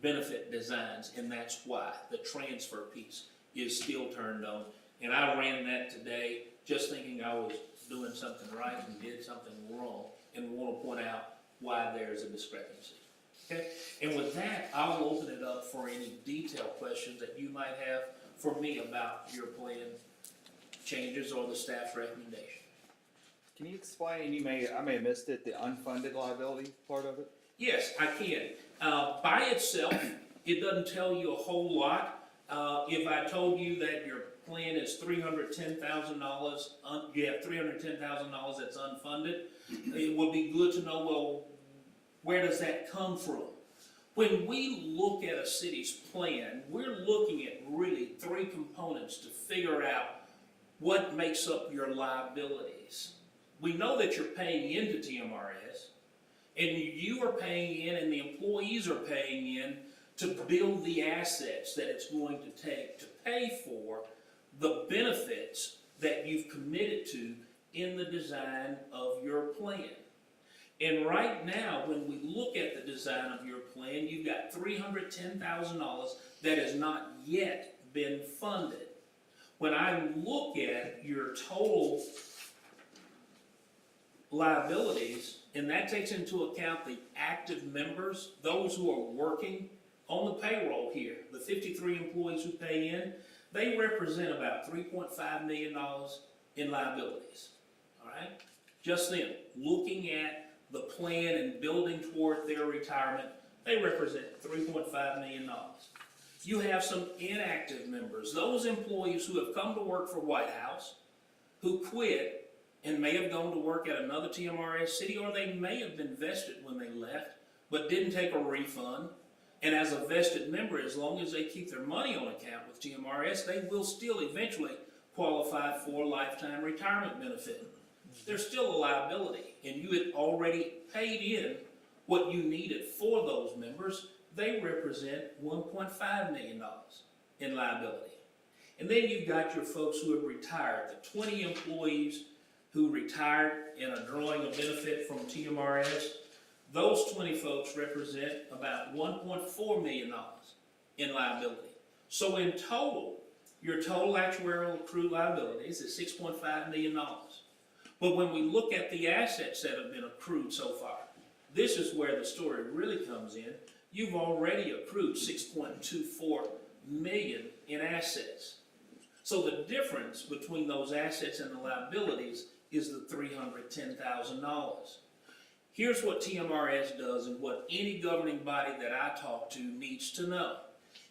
benefit designs. And that's why the transfer piece is still turned on. And I ran that today just thinking I was doing something right and did something wrong, and want to point out why there's a discrepancy. Okay? And with that, I'll open it up for any detailed questions that you might have for me about your plan changes or the staff's recommendation. Can you explain, I may have missed it, the unfunded liability part of it? Yes, I can. By itself, it doesn't tell you a whole lot. If I told you that your plan is $310,000, you have $310,000 that's unfunded, it would be good to know, well, where does that come from? When we look at a city's plan, we're looking at really 3 components to figure out what makes up your liabilities. We know that you're paying into TMRS, and you are paying in and the employees are paying in to build the assets that it's going to take to pay for the benefits that you've committed to in the design of your plan. And right now, when we look at the design of your plan, you've got $310,000 that has not yet been funded. When I look at your total liabilities, and that takes into account the active members, those who are working on the payroll here, the 53 employees who pay in, they represent about $3.5 million in liabilities. All right? Just them, looking at the plan and building toward their retirement, they represent $3.5 million. You have some inactive members, those employees who have come to work for Whitehouse, who quit, and may have gone to work at another TMRS city, or they may have been vested when they left, but didn't take a refund. And as a vested member, as long as they keep their money on account with TMRS, they will still eventually qualify for lifetime retirement benefit. There's still a liability, and you had already paid in what you needed for those members. They represent $1.5 million in liability. And then you've got your folks who have retired, the 20 employees who retired in a drawing of benefit from TMRS. Those 20 folks represent about $1.4 million in liability. So in total, your total actuarial accrued liabilities is $6.5 million. But when we look at the assets that have been accrued so far, this is where the story really comes in. You've already accrued $6.24 million in assets. So the difference between those assets and the liabilities is the $310,000. Here's what TMRS does and what any governing body that I talk to needs to know.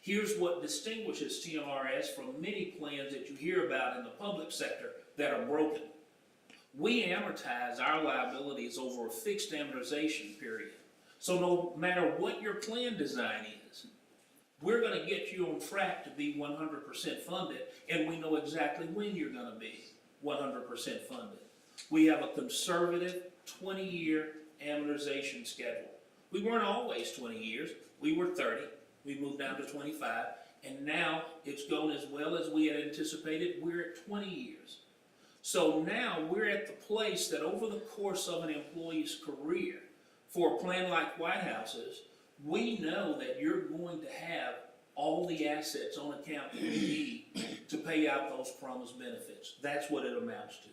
Here's what distinguishes TMRS from many plans that you hear about in the public sector that are broken. We amortize our liabilities over a fixed amortization period. So no matter what your plan design is, we're going to get you on track to be 100% funded, and we know exactly when you're going to be 100% funded. We have a conservative 20-year amortization schedule. We weren't always 20 years. We were 30. We moved down to 25, and now it's going as well as we had anticipated. We're at 20 years. So now we're at the place that over the course of an employee's career, for a plan like Whitehouse's, we know that you're going to have all the assets on account that you need to pay out those promised benefits. That's what it amounts to.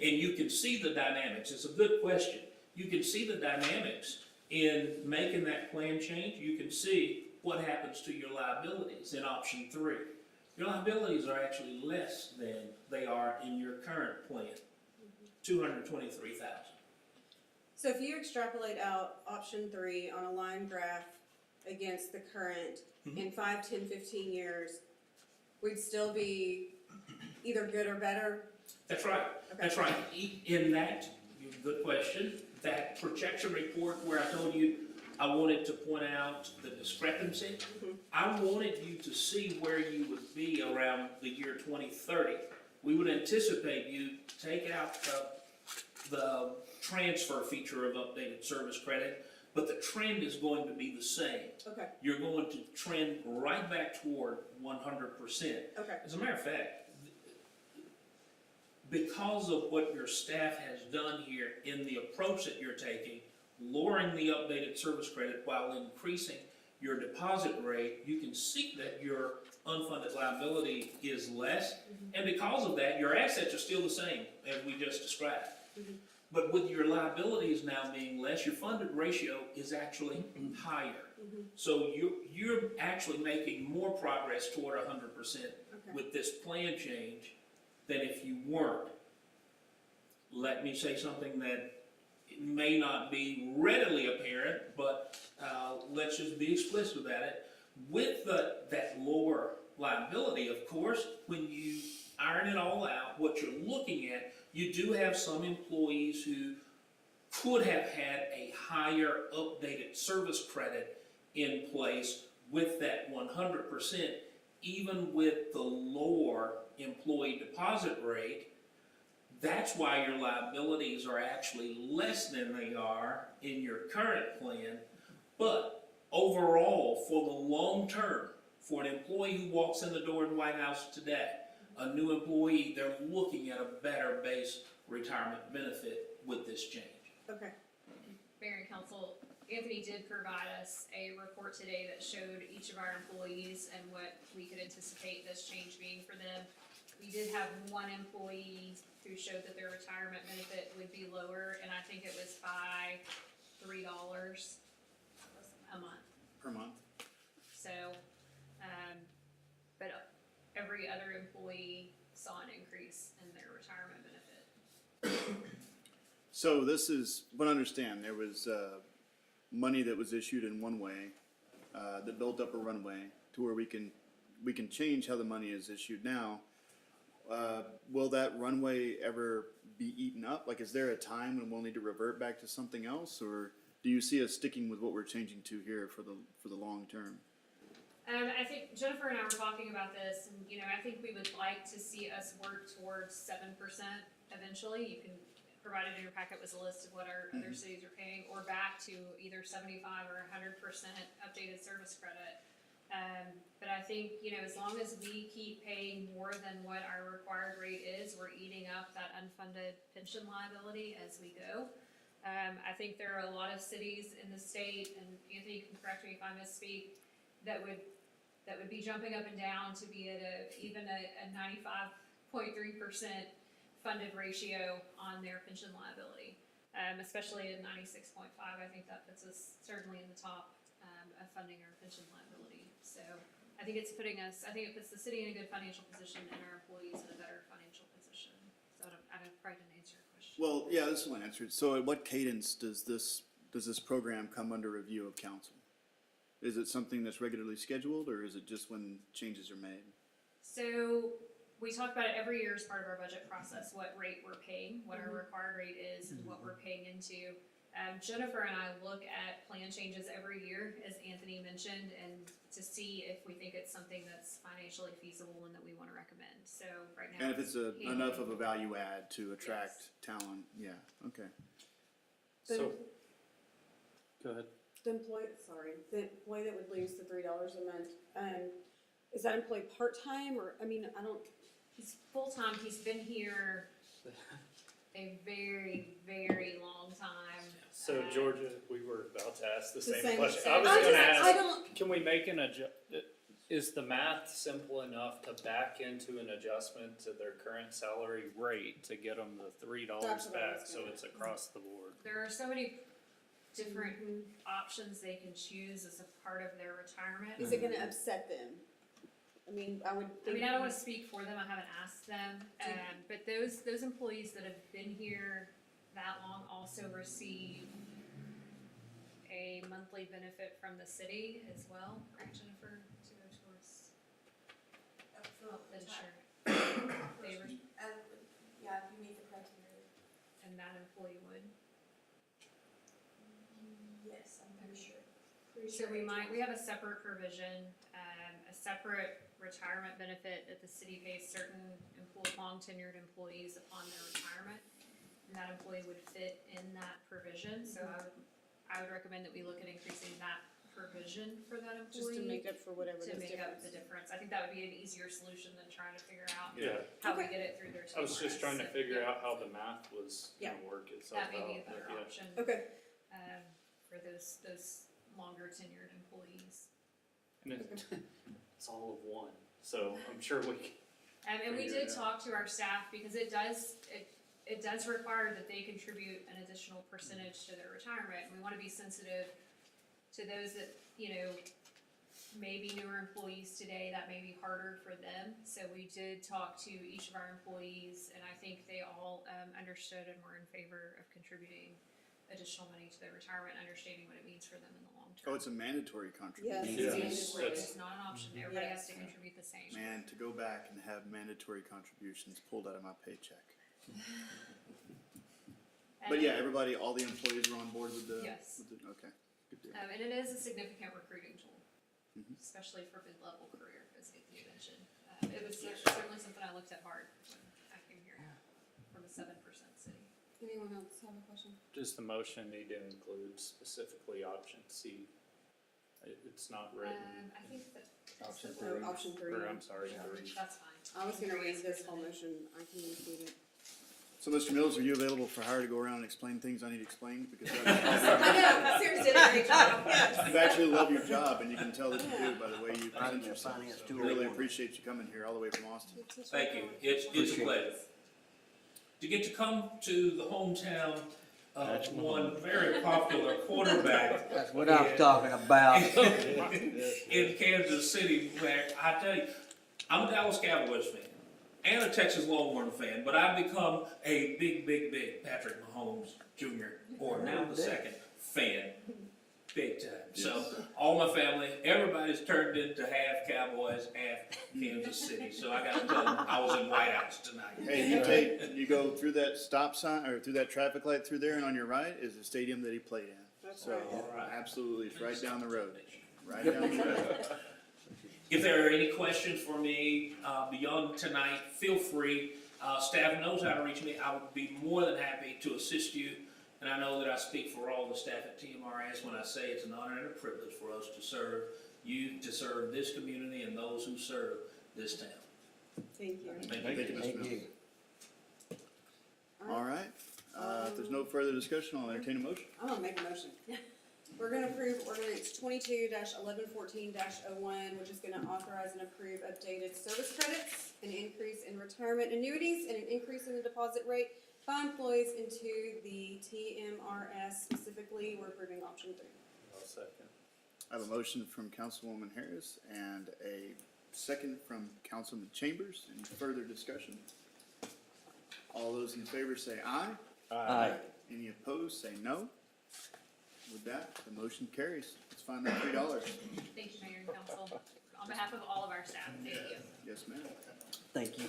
And you can see the dynamics. It's a good question. You can see the dynamics in making that plan change. You can see what happens to your liabilities in option 3. Your liabilities are actually less than they are in your current plan, $223,000. So if you extrapolate out option 3 on a line graph against the current, in 5, 10, 15 years, we'd still be either good or better? That's right. Okay. That's right. In that, good question, that projection report where I told you I wanted to point out the discrepancy, I wanted you to see where you would be around the year 2030. We would anticipate you take out the transfer feature of updated service credit, but the trend is going to be the same. Okay. You're going to trend right back toward 100%. Okay. As a matter of fact, because of what your staff has done here in the approach that you're taking, lowering the updated service credit while increasing your deposit rate, you can see that your unfunded liability is less. And because of that, your assets are still the same as we just described. But with your liabilities now being less, your funded ratio is actually higher. So you're actually making more progress toward 100% with this plan change than if you weren't. Let me say something that may not be readily apparent, but let's just be explicit about it. With that lower liability, of course, when you iron it all out, what you're looking at, you do have some employees who could have had a higher updated service credit in place with that 100%, even with the lower employee deposit rate. That's why your liabilities are actually less than they are in your current plan. But overall, for the long term, for an employee who walks in the door in Whitehouse today, a new employee, they're looking at a better base retirement benefit with this change. Okay. Mayor and Council, Anthony did provide us a report today that showed each of our employees and what we could anticipate this change being for them. We did have one employee who showed that their retirement benefit would be lower, and I think it was by $3 a month. Per month. So, but every other employee saw an increase in their retirement benefit. So this is, but understand, there was money that was issued in one way that built up a runway to where we can change how the money is issued now. will that runway ever be eaten up? Like, is there a time when we'll need to revert back to something else, or do you see us sticking with what we're changing to here for the long term? I think Jennifer and I were talking about this, and, you know, I think we would like to see us work towards 7% eventually. You can, provided in your packet was a list of what our other cities are paying, or back to either 75 or 100% updated service credit. But I think, you know, as long as we keep paying more than what our required rate is, we're eating up that unfunded pension liability as we go. I think there are a lot of cities in the state, and Anthony, you can correct me if I misspeak, that would be jumping up and down to be at even a 95.3% funded ratio on their pension liability. Especially at 96.5, I think that puts us certainly in the top of funding our pension liability. So I think it puts the city in a good financial position and our employees in a better financial position. So I probably didn't answer your question. Well, yeah, this will answer it. So at what cadence does this program come under review of council? Is it something that's regularly scheduled, or is it just when changes are made? So we talk about it every year as part of our budget process, what rate we're paying, what our required rate is, and what we're paying into. Jennifer and I look at plan changes every year, as Anthony mentioned, and to see if we think it's something that's financially feasible and that we want to recommend. So right now. And if it's enough of a value add to attract talent, yeah, okay. So, go ahead. The employee that would lose the $3 a month, is that employee part-time, or, I mean, I don't. He's full-time, he's been here a very, very long time. So Georgia, we were about to ask the The same same- question. same- I was I gonna just- I ask, don't- can we make is the math simple enough to back into an adjustment to their current salary rate to get them the $3 That's what I was back, so gonna it's across the board? There are so many different options they can choose as a part of their retirement. Is it gonna upset them? I mean, I would I think. mean, I don't wanna speak for them, I haven't asked them, but those employees that have been here that long also receive a monthly benefit from the city as well, right, Jennifer, to go towards health insurance. They re- Yeah, if you meet the criteria. and that employee would. Yes, I'm pretty sure. So we have a separate provision, a separate retirement benefit that the city pays certain long tenured employees upon their retirement. And that employee would fit in that provision, so I would recommend that we look at increasing that provision for that employee. Just to make up for whatever To the make up difference. the difference. I think that would be an easier solution than trying to figure out Yeah, how we get it through their. I was just trying to TMRS. figure out how the math was Yeah. gonna work itself out. That may be a but better yeah. option, Okay. for those longer tenured employees. And it's all of one, so I'm sure we can. And we Figure it did out. talk to our staff, because it does require that they contribute an additional percentage to their retirement, and we wanna be sensitive to those that, you know, may be newer employees today, that may be harder for them. So we did talk to each of our employees, and I think they all, understood and were in favor of contributing additional money to their retirement, understanding what it means for them in the long term. Oh, it's a mandatory contribution. Yes. Yeah. It's mandatory, it's not an option, everybody Yes. has to contribute the same. Man, to go back and have mandatory contributions pulled out of my paycheck. But yeah, everybody, all the employees are on board with the. Yes. Okay, good deal. And it is a significant recruiting tool, Mhm. especially for mid-level career, as you mentioned. It was certainly something I looked at hard when I came here from a 7% city. Anyone else have a question? Does the motion need to include specifically option C? It's not written, I think that. Option No, three. option 3. or I'm sorry, Yeah, 3. that's fine. I was gonna raise this whole motion. I can include it. So, Mr. Mills, are you available for hire to go around and explain things I need explained? Because I know, Sarah did a great job. Yes. you actually love your job, and you can tell that you do by the way you I'm present the yourself. finance So tool. we really appreciate you coming here all the way from Austin. Thank you, it's a pleasure. To get to come to the hometown of one very popular quarterback That's what I was talking about. in Kansas City, where I tell you, I'm a Dallas Cowboys fan and a Texas Longhorn fan, but I've become a big Patrick Mahomes Jr., or now the second, fan. big time. So all my family, everybody's turned into half Cowboys, half Kansas City. So I got to tell them I was in Whitehouse tonight. Hey, you go through that stop sign, or through that traffic light through there, and on your right is the stadium that he played in. So, absolutely, it's right down the road, right down the road. If there are any questions for me beyond tonight, feel free. Staff knows how to reach me. I would be more than happy to assist you. And I know that I speak for all the staff at TMRS when I say it's an honor and a privilege for us to serve you, to serve this community and those who serve this town. Thank you. Thank you, Mr. Thank Mills. you. All right, if there's no further discussion, I'll entertain a motion. I'm gonna make a motion. We're gonna approve ordinance 22-1114-01, which is gonna authorize and approve updated service credits, an increase in retirement annuities, and an increase in the deposit rate by employees into the TMRS. Specifically, we're approving option 3. I'll second. I have a motion from Councilwoman Harris and a second from Councilman Chambers. Any further discussion? All those in favor say aye. Aye. Any opposed, say no. With that, the motion carries. Let's find that $3. Thank you, Mayor and Council. On behalf of all of our staff, thank you. Yes, ma'am. Thank you.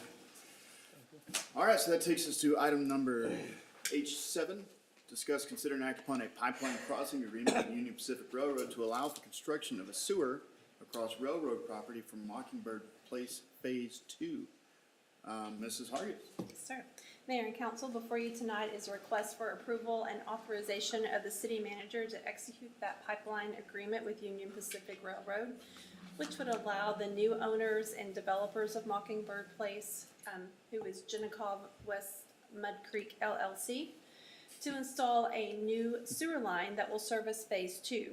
All right, so that takes us to item number H7. Discuss, consider, and act upon a pipeline crossing agreement with Union Pacific Railroad to allow for construction of a sewer across railroad property from Mockingbird Place Phase 2. Mrs. Hargis. Yes, sir. Mayor and council, before you tonight is a request for approval and authorization of the city manager to execute that pipeline agreement with Union Pacific Railroad, which would allow the new owners and developers of Mockingbird Place, who is Jennikov West Mud Creek LLC, to install a new sewer line that will service Phase 2.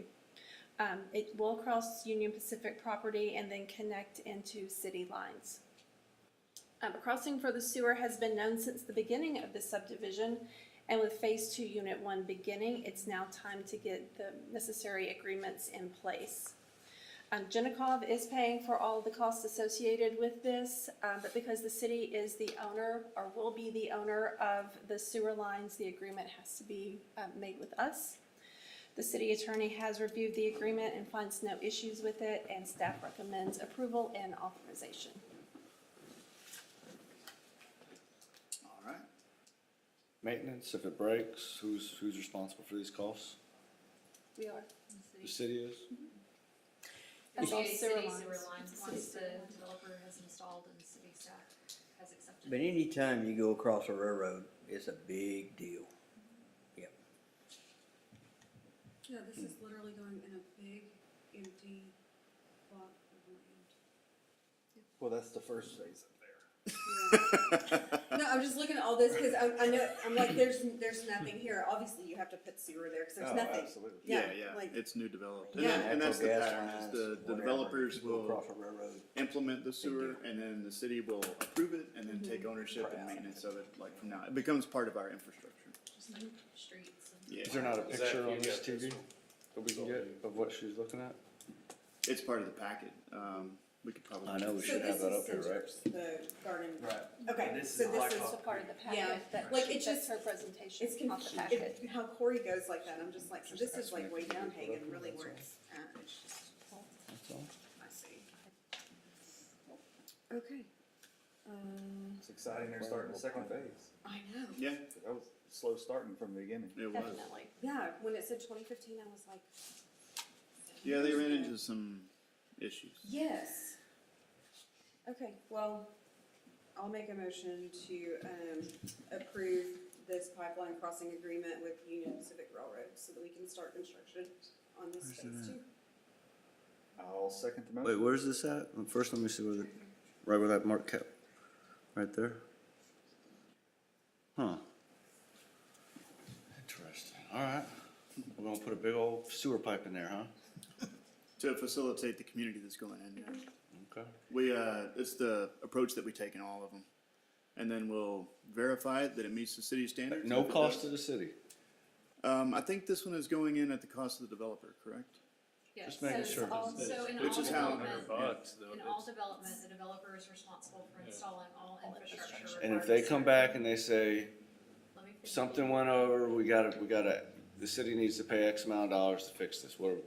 It will cross Union Pacific property and then connect into city lines. Crossing for the sewer has been known since the beginning of the subdivision, and with Phase 2 Unit 1 beginning, it's now time to get the necessary agreements in place. Jennikov is paying for all the costs associated with this, but because the city is the owner, or will be the owner of the sewer lines, the agreement has to be made with us. The city attorney has reviewed the agreement and finds no issues with it, and staff recommends approval and authorization. All right. Maintenance, if it breaks, who's responsible for these costs? We are. The city is? That's all City sewer sewer lines. lines, City once sewer the lines. developer has installed and city staff has accepted. But anytime you go across a railroad, it's a big deal. Yep. Yeah, this is literally going in a big, empty plot of land. Well, that's the first phase up there. No, I'm just looking at all this, cause I know, I'm like, there's nothing here. Obviously, you have to put sewer there, cause there's nothing. Absolutely. Yeah, Yeah, like- it's new developed. Yeah. And that's the Natural gas pattern, is lines, the whatever, developers you go will across a railroad. implement the sewer, and then the city will approve it, and then take ownership and maintenance of it, like from now. It becomes part of our infrastructure. Just like streets and. Yeah. Is there not a Zach, picture you on this got this TV one. that we can get of what she's looking at? It's part of the packet. We could probably. I know we So should have this that is up here, right? Centers, the garden. Right. Okay, This so is this Black is Hawk. A part of the Yeah, packet that, like, it that's just- her presentation It's off the packet. how Corey goes like that. I'm just like, so this is like way down Hagen, really where it's at. It's just, That's all. I see. Okay. It's exciting they're starting the second phase. I know. Yeah, That was slow starting from the beginning. it was. Definitely. Yeah, when it said 2015, I was like. Yeah, they ran into some issues. Yes. Okay, well, I'll make a motion to approve this pipeline crossing agreement with Union Pacific Railroad so that we can start construction on this phase 2. I'll second the Wait, motion. where's this at? First, let me see where right where that mark kept, right there. Huh. Interesting. All right. We're gonna put a big old sewer pipe in there, huh? To facilitate the community that's going in there. Okay. It's the approach that we take in all of them. And then we'll verify that it meets the city standards. No If it cost does- to the city. I think this one is going in at the cost of the developer, correct? Yes, Just making so sure. So in Which all is how- development, $100, though, in all it's- development, the developer is responsible for installing all infrastructure. And if required they to come serve. back and they say Let me finish. something went over, we gotta the city needs to pay X amount of dollars to fix this, what,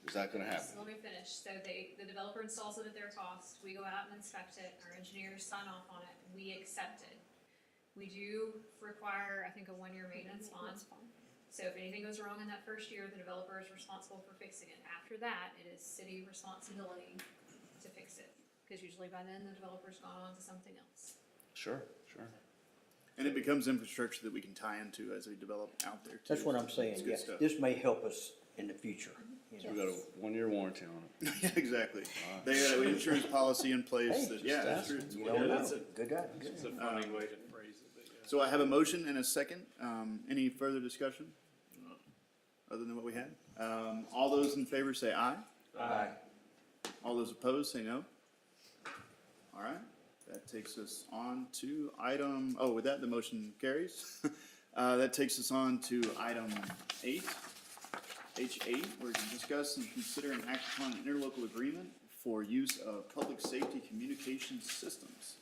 is that gonna So happen? let me finish. So the developer installs it at their cost. We go out and inspect it. Our engineers sign off on it. We accept it. We do require, I think, a 1-year maintenance bond. So if anything goes wrong in that first year, the developer is responsible for fixing it. After that, it is city responsibility to fix it. Because usually by then, the developer's gone on to something else. Sure, sure. And it becomes infrastructure that we can tie into as we develop out there too. That's what I'm saying, It's yeah. good stuff. This may help us in the future. you So know. we got a 1-year warranty on it. Yeah, exactly. They got an insurance policy in place Hey, that, just yeah, that's ask. true. You don't know. that's a- Good guy, good. It's a funny way to phrase it, but yeah. So I have a motion and a second. Any further discussion? Other than what we had? All those in favor say aye. Aye. All those opposed say no. All right, that takes us on to item, oh, with that, the motion carries. That takes us on to item 8, H8, where we can discuss and consider and act upon an interlocal agreement for use of public safety communication systems.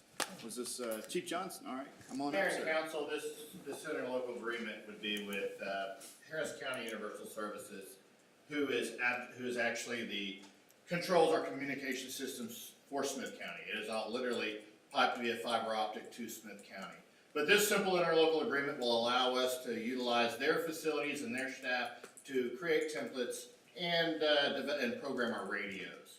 Was this, Chief Johnson? All right, come on up, Mayor and sir. council, this interlocal agreement would be with Harris County Universal Services, who is actually controls our communication systems for Smith County. It is all literally piped via fiber optic to Smith County. But this simple interlocal agreement will allow us to utilize their facilities and their staff to create templates and program our radios.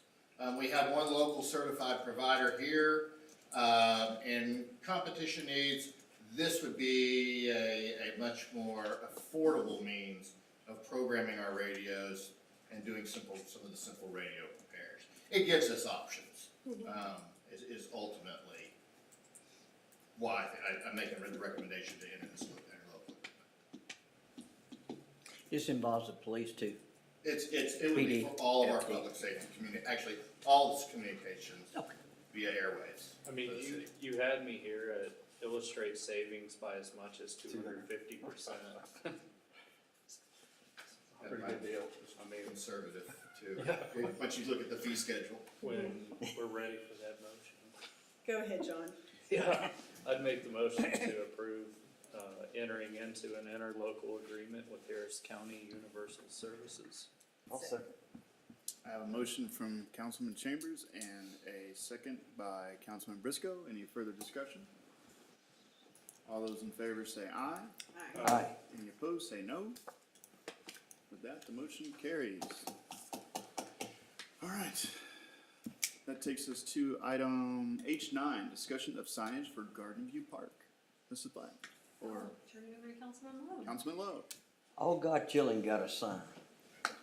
We have one local certified provider here. And competition needs, this would be a much more affordable means of programming our radios and doing some of the simple radio repairs. It gives us options, is ultimately why I'm making the recommendation to enter this interlocal. This involves the police too. It would be for all of our public safety actually, all this communications via airways. I mean, for the city. you had me here at illustrate savings by as much as 250%. Pretty good deal. I mean, Conservative too, once you look at the fee schedule. when we're ready for that motion. Go ahead, John. Yeah, I'd make the motion to approve, entering into an interlocal agreement with Harris County Universal Services. I'll second. I have a motion from Councilman Chambers and a second by Councilman Briscoe. Any further discussion? All those in favor say aye. Aye. Any opposed say no. With that, the motion carries. All right. That takes us to item H9, discussion of signage for Garden View Park. Mrs. Black or Turn it over to Councilman Malone. Councilman Lowe. All God Chilling got a sign.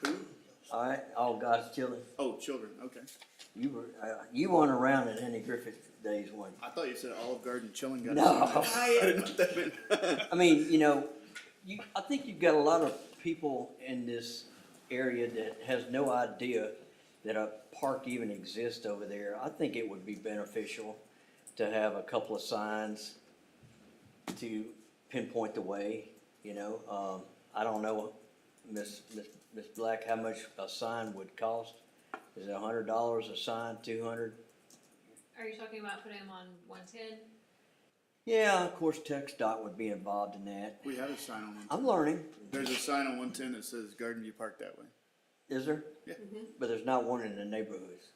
Who? All right, All God's Chilling. Oh, children, okay. You weren't around at any Griffith days, weren't I thought you said Olive Garden chilling got a No. sign. I didn't know what that meant. you? I mean, you know, I think you've got a lot of people in this area that has no idea that a park even exists over there. I think it would be beneficial to have a couple of signs to pinpoint the way, you know. I don't know, Miss Black, how much a sign would cost. Is it $100 a sign, 200? Are you talking about putting them on 110? Yeah, of course, TxDOT would be involved in that. We had a sign on one. I'm learning. There's a sign on 110 that says Garden View Park that way. Is there? Yeah. But there's not one in the neighborhoods.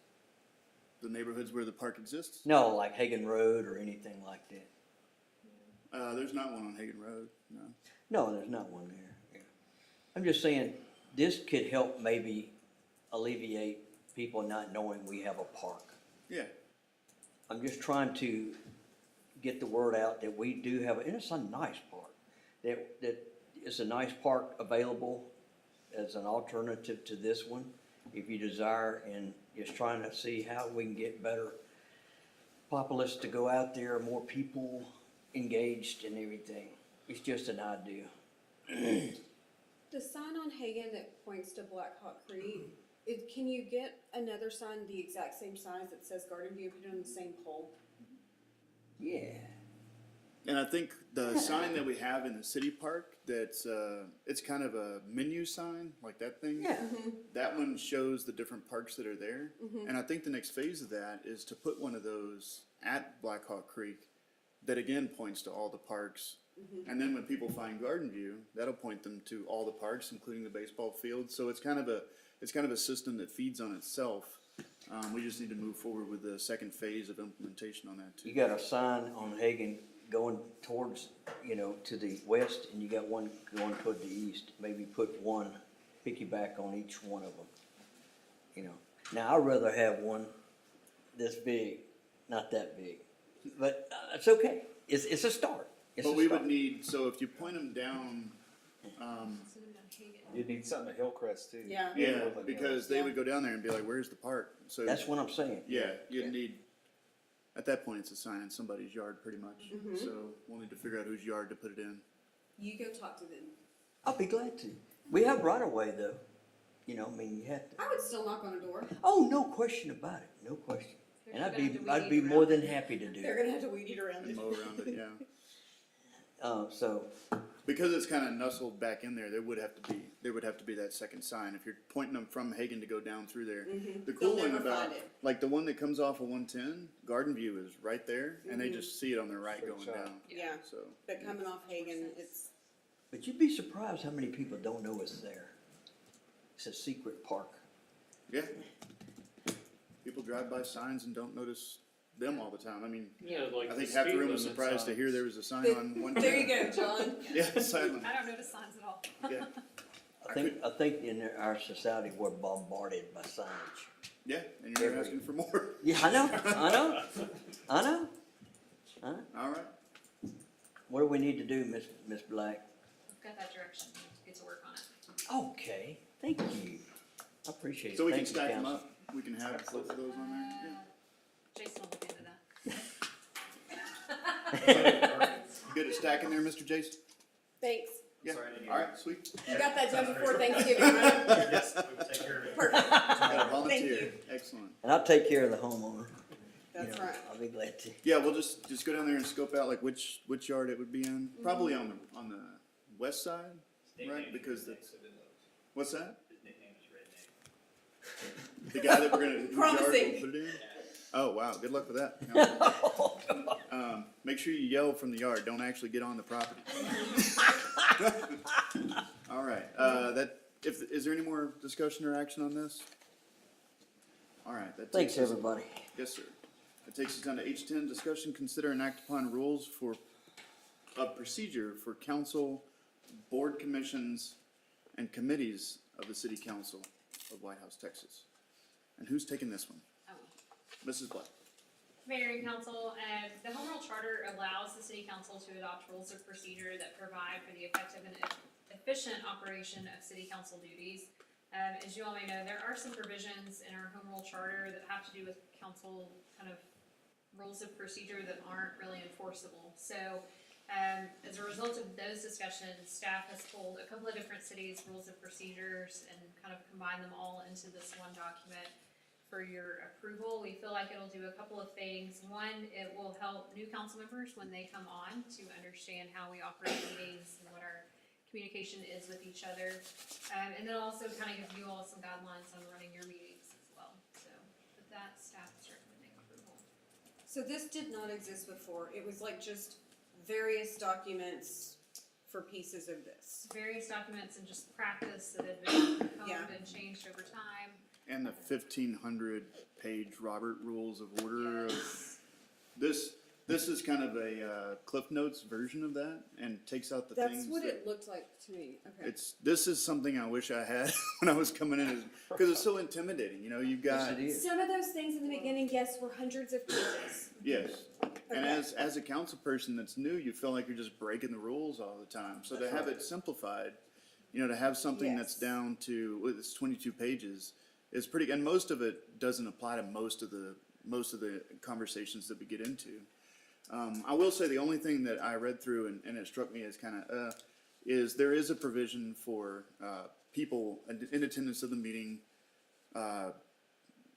The neighborhoods where the park exists? No, like Hagan Road or anything like that. There's not one on Hagen Road, no. No, there's not one there. Yeah. I'm just saying, this could help maybe alleviate people not knowing we have a park. Yeah, I'm just trying to get the word out that we do have, and it's a nice park. That it's a nice park available as an alternative to this one, if you desire, and just trying to see how we can get better populace to go out there, more people engaged and everything. It's just an idea. The sign on Hagan that points to Black Hawk Creek, can you get another sign the exact same size that says Garden View, put it on the same pole? Yeah. and I think the sign that we have in the city park, that's, it's kind of a menu sign, like that thing. Yeah. That one shows the different parks that are there. And I think the next phase of that is to put one of those at Black Hawk Creek that again points to all the parks. And then when people find Garden View, that'll point them to all the parks, including the baseball field. So it's kind of a system that feeds on itself. We just need to move forward with the second phase of implementation on that too. You got a sign on Hagan going towards, to the west, and you got one going toward the east. Maybe put one piggyback on each one of them. Now, I'd rather have one this big, not that big, but it's okay. It's a start. It's But a we start. would need, so if you point them down, You'd need something at Hillcrest too. Yeah. yeah, Woodland because Hills. they would go down there and be like, where's the park? So, That's what I'm saying. yeah, you'd need, at that point, it's a sign in somebody's yard pretty much. So we'll need to figure out whose yard to put it in. You go talk to them. I'll be glad to. We have right of way though. You have to. I would still knock on a door. Oh, no question about it. No question. They're And gonna have to I'd weed be eat more around than it. happy to do They're it. gonna have to weed eat around And it. mow around it, yeah. So, Because it's kind of nestled back in there, there would have to be that second sign. If you're pointing them from Hagen to go down through there. The cool They'll thing never about, find it. like the one that comes off of 110, Garden View is right there, and they just see it on their right Straight going shot. down. Yeah, So, but coming off Hagen, it's, but you'd be surprised how many people don't know it's there. It's a secret park. yeah. People drive by signs and don't notice them all the time. I mean, Yeah, like I think the half the speed room was limit surprised to hear signs. there was a sign on 110. there you go, John. Yeah, silent. I don't notice signs at all. Yeah, I think in our society we're bombarded by signage. yeah, and you're asking for more. Yeah, I know. All right. What do we need to do, Miss Black? We've got that direction, get to work on it. Okay, thank you. I appreciate it. So we can Thank you, stack them Council. up. We can have both of those on there. Yeah. Jason will look into that. Good at stacking there, Mr. Jason? Thanks. Yeah. Sorry, I didn't hear All you. right, sweet. You got that done before Thanksgiving, right? Yes, we will take care of it. Perfect. Got a volunteer. you. Excellent. And I'll take care of the homeowner. That's right. I'll be glad to. Yeah, we'll just go down there and scope out like which yard it would be in. Probably on the west side, right? Because that's, what's that? His nickname is Redneck. The guy that we're gonna whose yard Promising. we'll put it in. Oh wow, good luck with that. Make sure you yell from the yard. Don't actually get on the property. All right. Is there any more discussion or action on this? All right. That Thanks, takes us- everybody. Yes, sir. That takes us down to H10, discussion, consider and act upon rules of procedure for council, board commissions, and committees of the city council of Whitehouse, Texas. And who's taking this one? Mrs. Black. Mayor and council, the Home Rule Charter allows the city council to adopt rules of procedure that provide for the effective and efficient operation of city council duties. As you all may know, there are some provisions in our Home Rule Charter that have to do with council kind of rules of procedure that aren't really enforceable. So, as a result of those discussions, staff has pulled a couple of different cities' rules of procedures and kind of combined them all into this one document for your approval. We feel like it'll do a couple of things. One, it will help new council members when they come on to understand how we operate meetings and what our communication is with each other. And then also kind of give you all some guidelines on running your meetings as well. So with that, staff is recommending approval. So this did not exist before. It was like just various documents for pieces of this. Various documents and just practice that have been Yeah. honed and changed over time. And the 1,500-page Robert Rules of Order. Yes. This is kind of a Cliff Notes version of that, and takes out the That's things what that. it looked like to me. Okay. This is something I wish I had when I was coming in, because it's so intimidating. You know, you've got Yes, it is. Some of those things in the beginning, yes, were hundreds of pages. yes, and Okay. as a council person that's new, you feel like you're just breaking the rules all the time. So to have it simplified, to have something that's Yes. down to it's 22 pages is pretty, and most of it doesn't apply to most of the conversations that we get into. I will say the only thing that I read through and it struck me as kind of is there is a provision for people in attendance of the meeting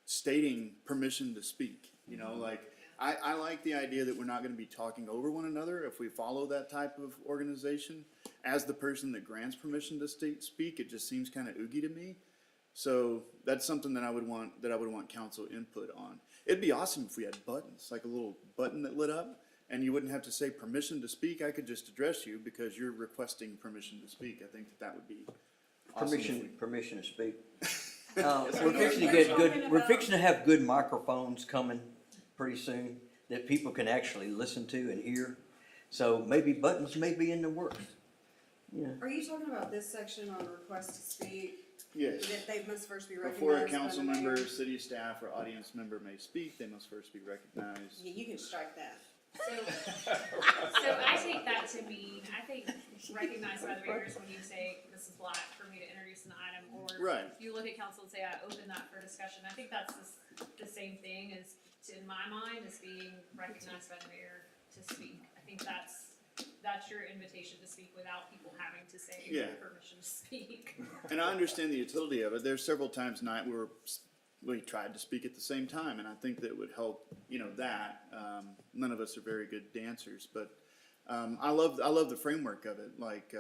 stating permission to speak. Like I like the idea that we're not going to be talking over one another if we follow that type of organization. As the person that grants permission to speak, it just seems kind of oogie to me. So that's something that I would want council input on. It'd be awesome if we had buttons, like a little button that lit up, And you wouldn't have to say permission to speak, I could just address you because you're requesting permission to speak. I think that would be awesome. if we- Permission to speak. Yes, We're we fixing to are. get We're good, talking we're about- fixing to have good microphones coming pretty soon that people can actually listen to and hear. So maybe buttons may be in the works. Yeah. Are you talking about this section on request to speak? Yes. That they must first be recognized Before a by the council mayor? member, city staff, or audience member may speak, they must first be recognized. Yeah, you can strike that. So I take that to mean, I think recognized by the mayor is when you say, this is Black, for me to introduce an item, or Right. you look at council and say, I open that for discussion. I think that's the same thing as, in my mind, as being recognized by the mayor to speak. I think that's your invitation to speak without people having to say Yeah. permission to speak. And I understand the utility of it. There's several times tonight where we tried to speak at the same time, and I think that would help, that. None of us are very good dancers, but I love the framework of it. Like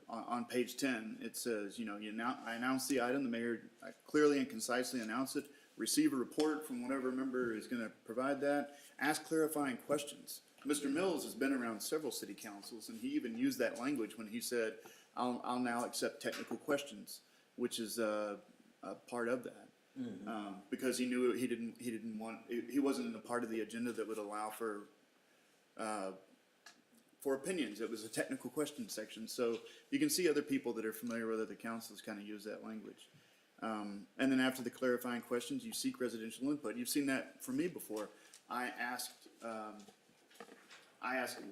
on page 10, it says, I announce the item, the mayor clearly and concisely announce it, receive a report from whatever member is going to provide that, ask clarifying questions. Mr. Mills has been around several city councils, and he even used that language when he said, I'll now accept technical questions, which is a part of that. Because he knew he wasn't in a part of the agenda that would allow for opinions. It was a technical question section. So you can see other people that are familiar with other councils kind of use that language. And then after the clarifying questions, you seek residential input. You've seen that from me before. I asked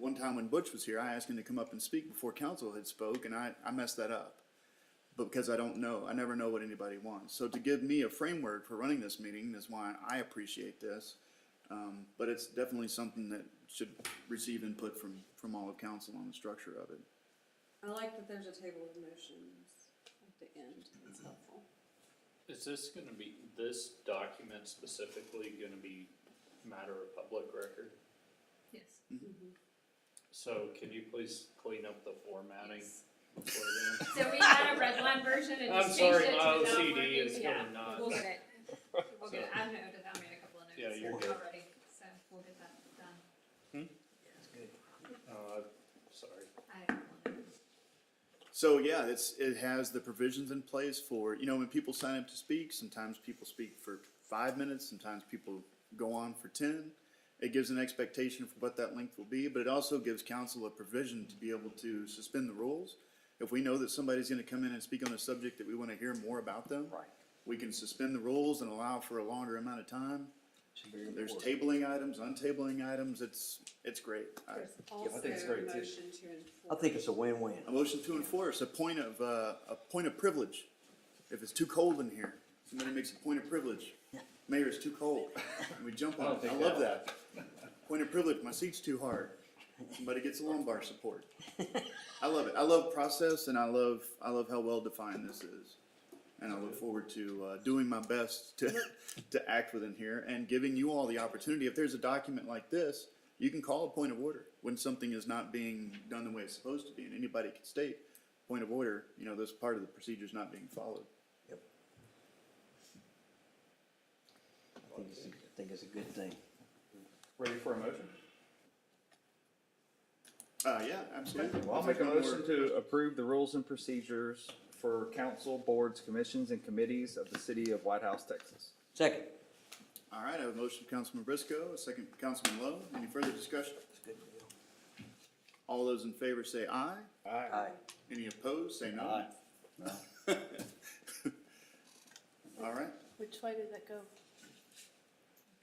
one time when Butch was here, I asked him to come up and speak before council had spoke, and I messed that up. But because I never know what anybody wants. So to give me a framework for running this meeting is why I appreciate this. But it's definitely something that should receive input from all of council on the structure of it. I like that there's a table of motions at the end. It's helpful. Is this document specifically gonna be matter of public record? Yes. So can you please clean up the formatting Yes. before then? So we had a red line version and I'm just changed sorry, it to my the OCD working. is Yeah, going nuts. we'll get it. We'll get it. I noted, I made a couple of notes Yeah, you're good. already, so we'll get that done. Sorry. I have one. So yeah, it has the provisions in place for, when people sign up to speak, sometimes people speak for 5 minutes, sometimes people go on for 10. It gives an expectation for what that length will be, but it also gives council a provision to be able to suspend the rules. If we know that somebody's gonna come in and speak on a subject that we wanna hear more about them, Right. we can suspend the rules and allow for a longer amount of time. It's very There's important. tabling items, untabling items, it's great. There's I think it's also great, a too. motion to enforce. I think it's a win-win. A motion to enforce, a point of privilege. If it's too cold in here, somebody makes a point of privilege. Mayor, it's too cold. And we jump on it. I love that. Point of privilege, my seat's too hard. Somebody gets a lumbar support. I love it. I love process, and I love how well defined this is. And I look forward to doing my best to act within here and giving you all the opportunity. If there's a document like this, you can call a point of order when something is not being done the way it's supposed to be, and anybody can state point of order. This part of the procedure is not being followed. Yep. I think it's a good thing. Ready for a motion? Yeah, absolutely. Well, I'll make a motion to approve the rules and procedures for council, boards, commissions, and committees of the city of Whitehouse, Texas. Second. All right, I have a motion from Councilman Briscoe, a second from Councilman Lowe. Any further discussion? It's a good deal. All those in favor say aye. Aye. Any opposed, say no. Aye. No. All right. Which way did that go?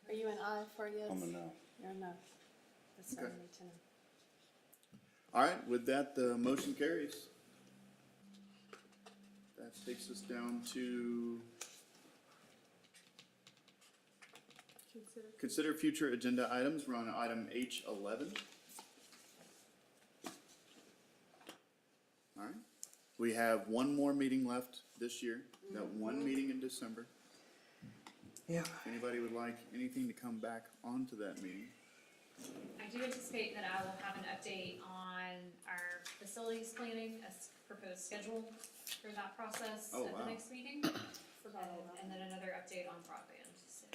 Are you an aye for a yes? I'm a no. You're a no. That's what I Okay. need to know. All right, with that, the motion carries. That takes us down to consider future agenda items. We're on item H11. All right, we have one more meeting left this year. We got one meeting in December. Yeah. If anybody would like anything to come back onto that meeting. I do anticipate that I will have an update on our facilities planning, a proposed schedule for that process Oh, at wow. the next meeting. And then another update on broadband, so.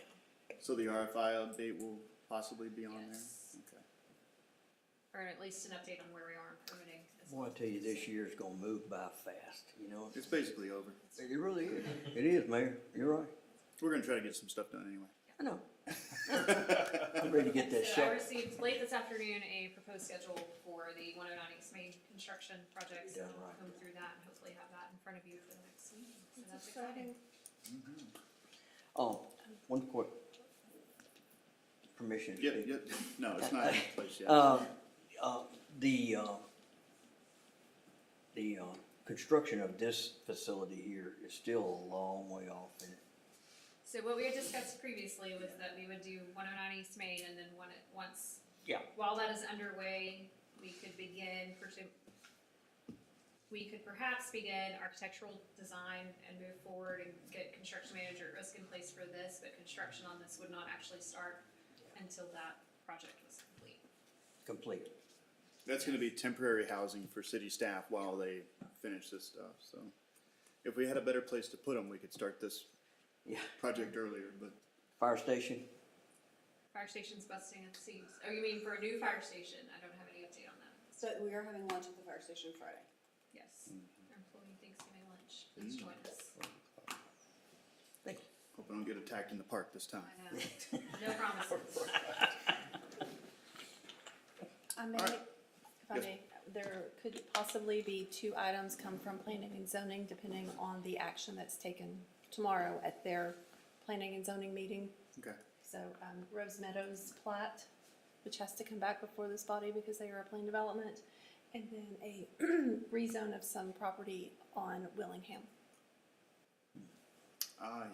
So the RFI update will possibly be on Yes. there? Okay. or at least an update on where we are in permitting. as Boy, I well. tell you, this year's gonna move by fast, you know? It's basically over. It really is. It is, Mayor. You're right. We're gonna try to get some stuff done anyway. I know. I'm ready to get that So I shot. received late this afternoon a proposed schedule for the 109 East Main construction project, so Yeah, I'll right. come through that and hopefully have that in front of you for the next meeting, so that's exciting. One quick permission to Yep, speak. yep, no, it's not in place yet. The construction of this facility here is still a long way off, isn't it? So what we had discussed previously was that we would do 109 East Main, and then once, Yeah. while that is underway, we could perhaps begin architectural design and move forward and get construction manager at risk in place for this, but construction on this would not actually start until that project was complete. Complete. That's gonna be temporary housing for city staff while they finish this stuff, so. If we had a better place to put them, we could start this Yeah. project earlier, but Fire station? Fire station's busting at the seams. Oh, you mean for a new fire station? I don't have any update on that. So we are having lunch at the fire station Friday. Yes, our employee Thanksgiving lunch. Please join us. Thank you. hope I don't get attacked in the park this time. I know. No promises. I may, Alright. if I Yes. may, there could possibly be 2 items come from planning and zoning depending on the action that's taken tomorrow at their planning and zoning meeting. Okay, So, Rose Meadows plat, which has to come back before this body because they are a plain development, and then a rezone of some property on Willingham.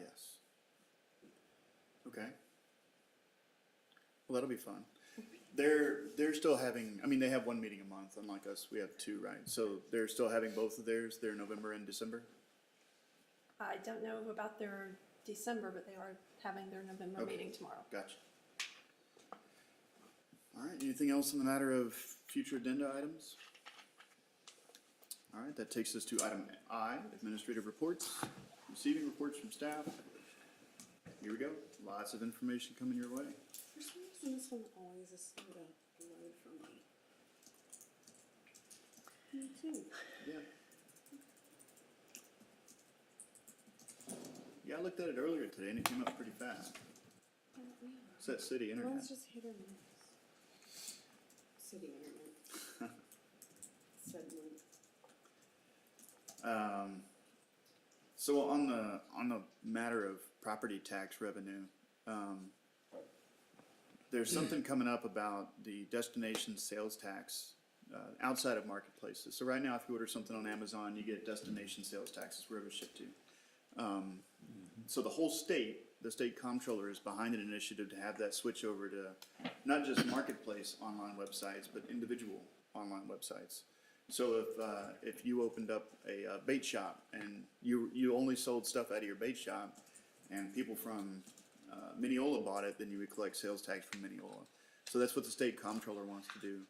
yes. Okay. Well, that'll be fun. They're still having, I mean, they have one meeting a month, unlike us, we have 2, right? So they're still having both of theirs, their November and December? I don't know about their December, but they are having their November Okay. meeting tomorrow. Gotcha. All right, anything else in the matter of future addenda items? All right, that takes us to item I, administrative reports, receiving reports from staff. Here we go, lots of information coming your way. For some reason, this one always is slow to load for me. Me too. Yeah. Yeah, I looked at it earlier today and it came up pretty fast. It's that city internet. Mine's just hit or miss. City internet. Suddenly. So on the matter of property tax revenue, there's something coming up about the destination sales tax outside of marketplaces. So right now, if you order something on Amazon, you get destination sales taxes wherever it's shipped to. So the whole state, the state comptroller is behind an initiative to have that switch over to not just marketplace online websites, but individual online websites. So if you opened up a bait shop and you only sold stuff out of your bait shop, and people from Mineola bought it, then you would collect sales tax from Mineola. So that's what the state comptroller wants to do.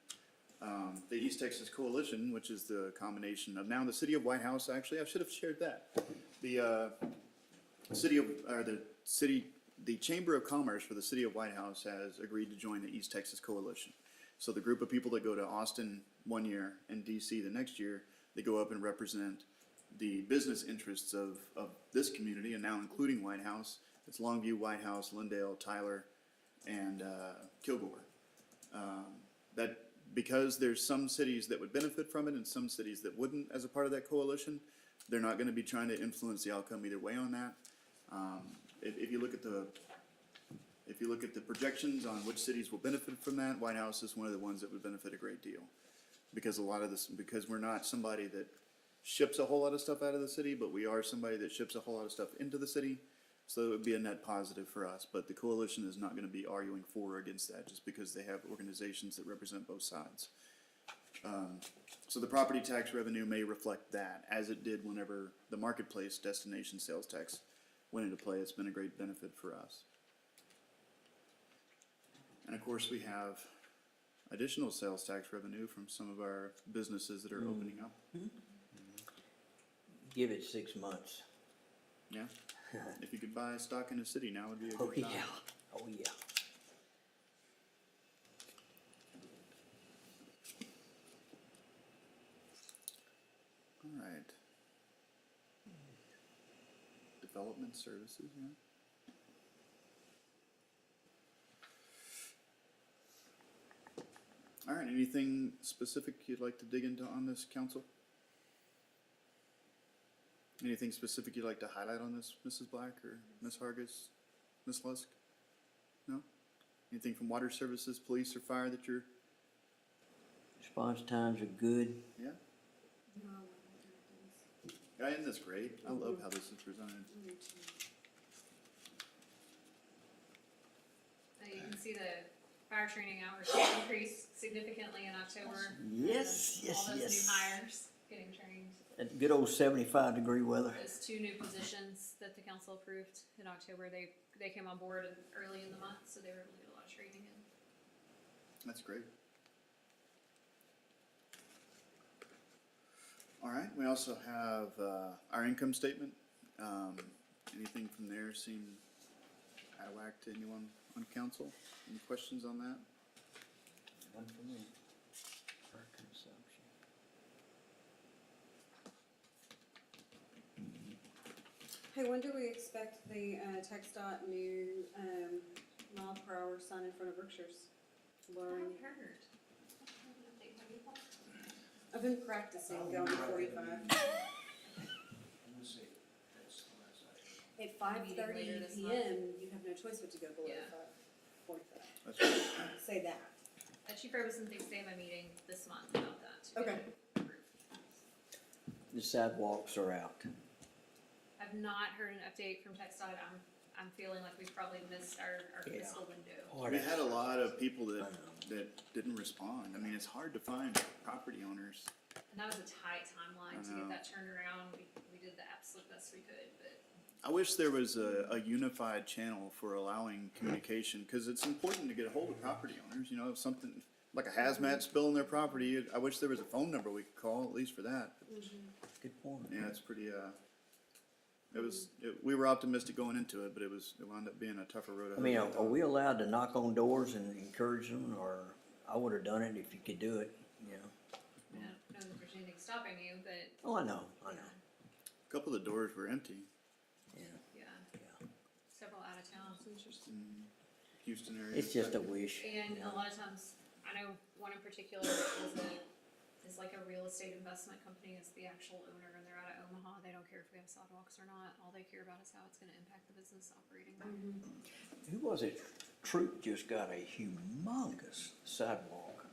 The East Texas Coalition, which is the combination of now the city of Whitehouse. Actually, I should have shared that. The Chamber of Commerce for the city of Whitehouse has agreed to join the East Texas Coalition. So the group of people that go to Austin one year and DC the next year, they go up and represent the business interests of this community, and now including Whitehouse. It's Longview, Whitehouse, Lindale, Tyler, and Kilgore. That because there's some cities that would benefit from it and some cities that wouldn't as a part of that coalition, they're not going to be trying to influence the outcome either way on that. If you look at the projections on which cities will benefit from that, Whitehouse is one of the ones that would benefit a great deal. Because because we're not somebody that ships a whole lot of stuff out of the city, but we are somebody that ships a whole lot of stuff into the city. So it would be a net positive for us, but the coalition is not going to be arguing for or against that just because they have organizations that represent both sides. So the property tax revenue may reflect that, as it did whenever the marketplace destination sales tax went into play. It's been a great benefit for us. And of course, we have additional sales tax revenue from some of our businesses that are opening up. Give it 6 months. Yeah. If you could buy stock in a city now, would be a Oh, good yeah. time. Oh, yeah. Development Services, yeah. All right, anything specific you'd like to dig into on this, council? Anything specific you'd like to highlight on this, Mrs. Black or Ms. Hargis, Ms. Lusk? No? Anything from water services, police, or fire that you're, Response times are good. yeah? Yeah, isn't this great? I love how this is presented. You can see the fire training hours increase significantly in October. Yes, All yes, those yes. new hires getting trained. That good old 75-degree weather. Those 2 new positions that the council approved in October, they came on board early in the month, so they were able to get a lot of training in. That's great. All right, we also have our income statement. Anything from there seem out of whack to anyone on council? Any questions on that? One for me. Per consumption. Hey, when do we expect the TxDOT new mile per hour sign in front of Berkshire's? Lowering. Heard. I've been practicing going 45. At 5:30 later this month. PM, you have no choice but to go below Yeah. 45. That's right. Say that. Chief Robeson thinks they have a meeting this month about that. to Okay. get approved. The sidewalks are out. I've not heard an update from TxDOT. I'm feeling like we've probably missed our Yeah. fiscal window. We had a lot of people I that, know. that didn't respond. I mean, it's hard to find property owners. And that was a tight timeline to I know. get that turned around. We did the absolute best we could, but I wish there was a unified channel for allowing communication, because it's important to get a hold of property owners, you know, if something, like a hazmat spill in their property, I wish there was a phone number we could call, at least for that. Good point. Yeah, it's pretty, we were optimistic going into it, but it wound up being a tougher road. I mean, are we allowed to knock on doors and encourage them, or I would have done it if you could do it, you know? I don't know that there's anything stopping you, but Oh, I know. A couple of the doors were empty. Yeah. yeah, several out of towns. Interesting. Houston area. It's just a wish. And a lot of times, I know one in particular is like a real estate investment company. It's the actual owner, and they're out of Omaha. They don't care if we have sidewalks or not. All they care about is how it's going to impact the business operating. Who was it? Troop just got a humongous sidewalk.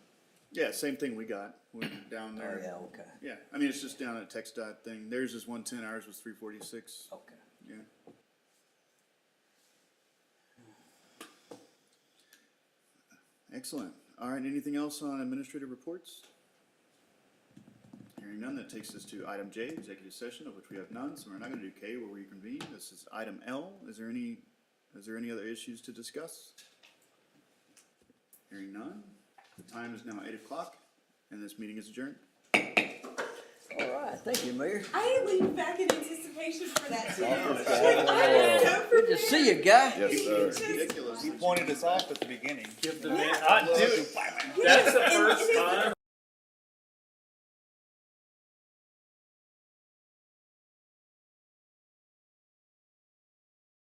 Yeah, same thing we got. We're down Oh, there. yeah, okay, Yeah, I mean, it's just down at TxDOT thing. Theirs is 110, ours was 346. okay. Yeah. Excellent. All right, anything else on administrative reports? Hearing none, that takes us to item J, executive session, of which we have none, so we're not gonna do K, where we reconvene. This is item L. Is there any other issues to discuss? Hearing none. The time is now 8 o'clock, and this meeting is adjourned. All right, thank you, Mayor. I leaned back in anticipation for that too. Good to see you, guy. Yes, Ridiculous. He pointed us off at the beginning. Give the man, I do. That's the first time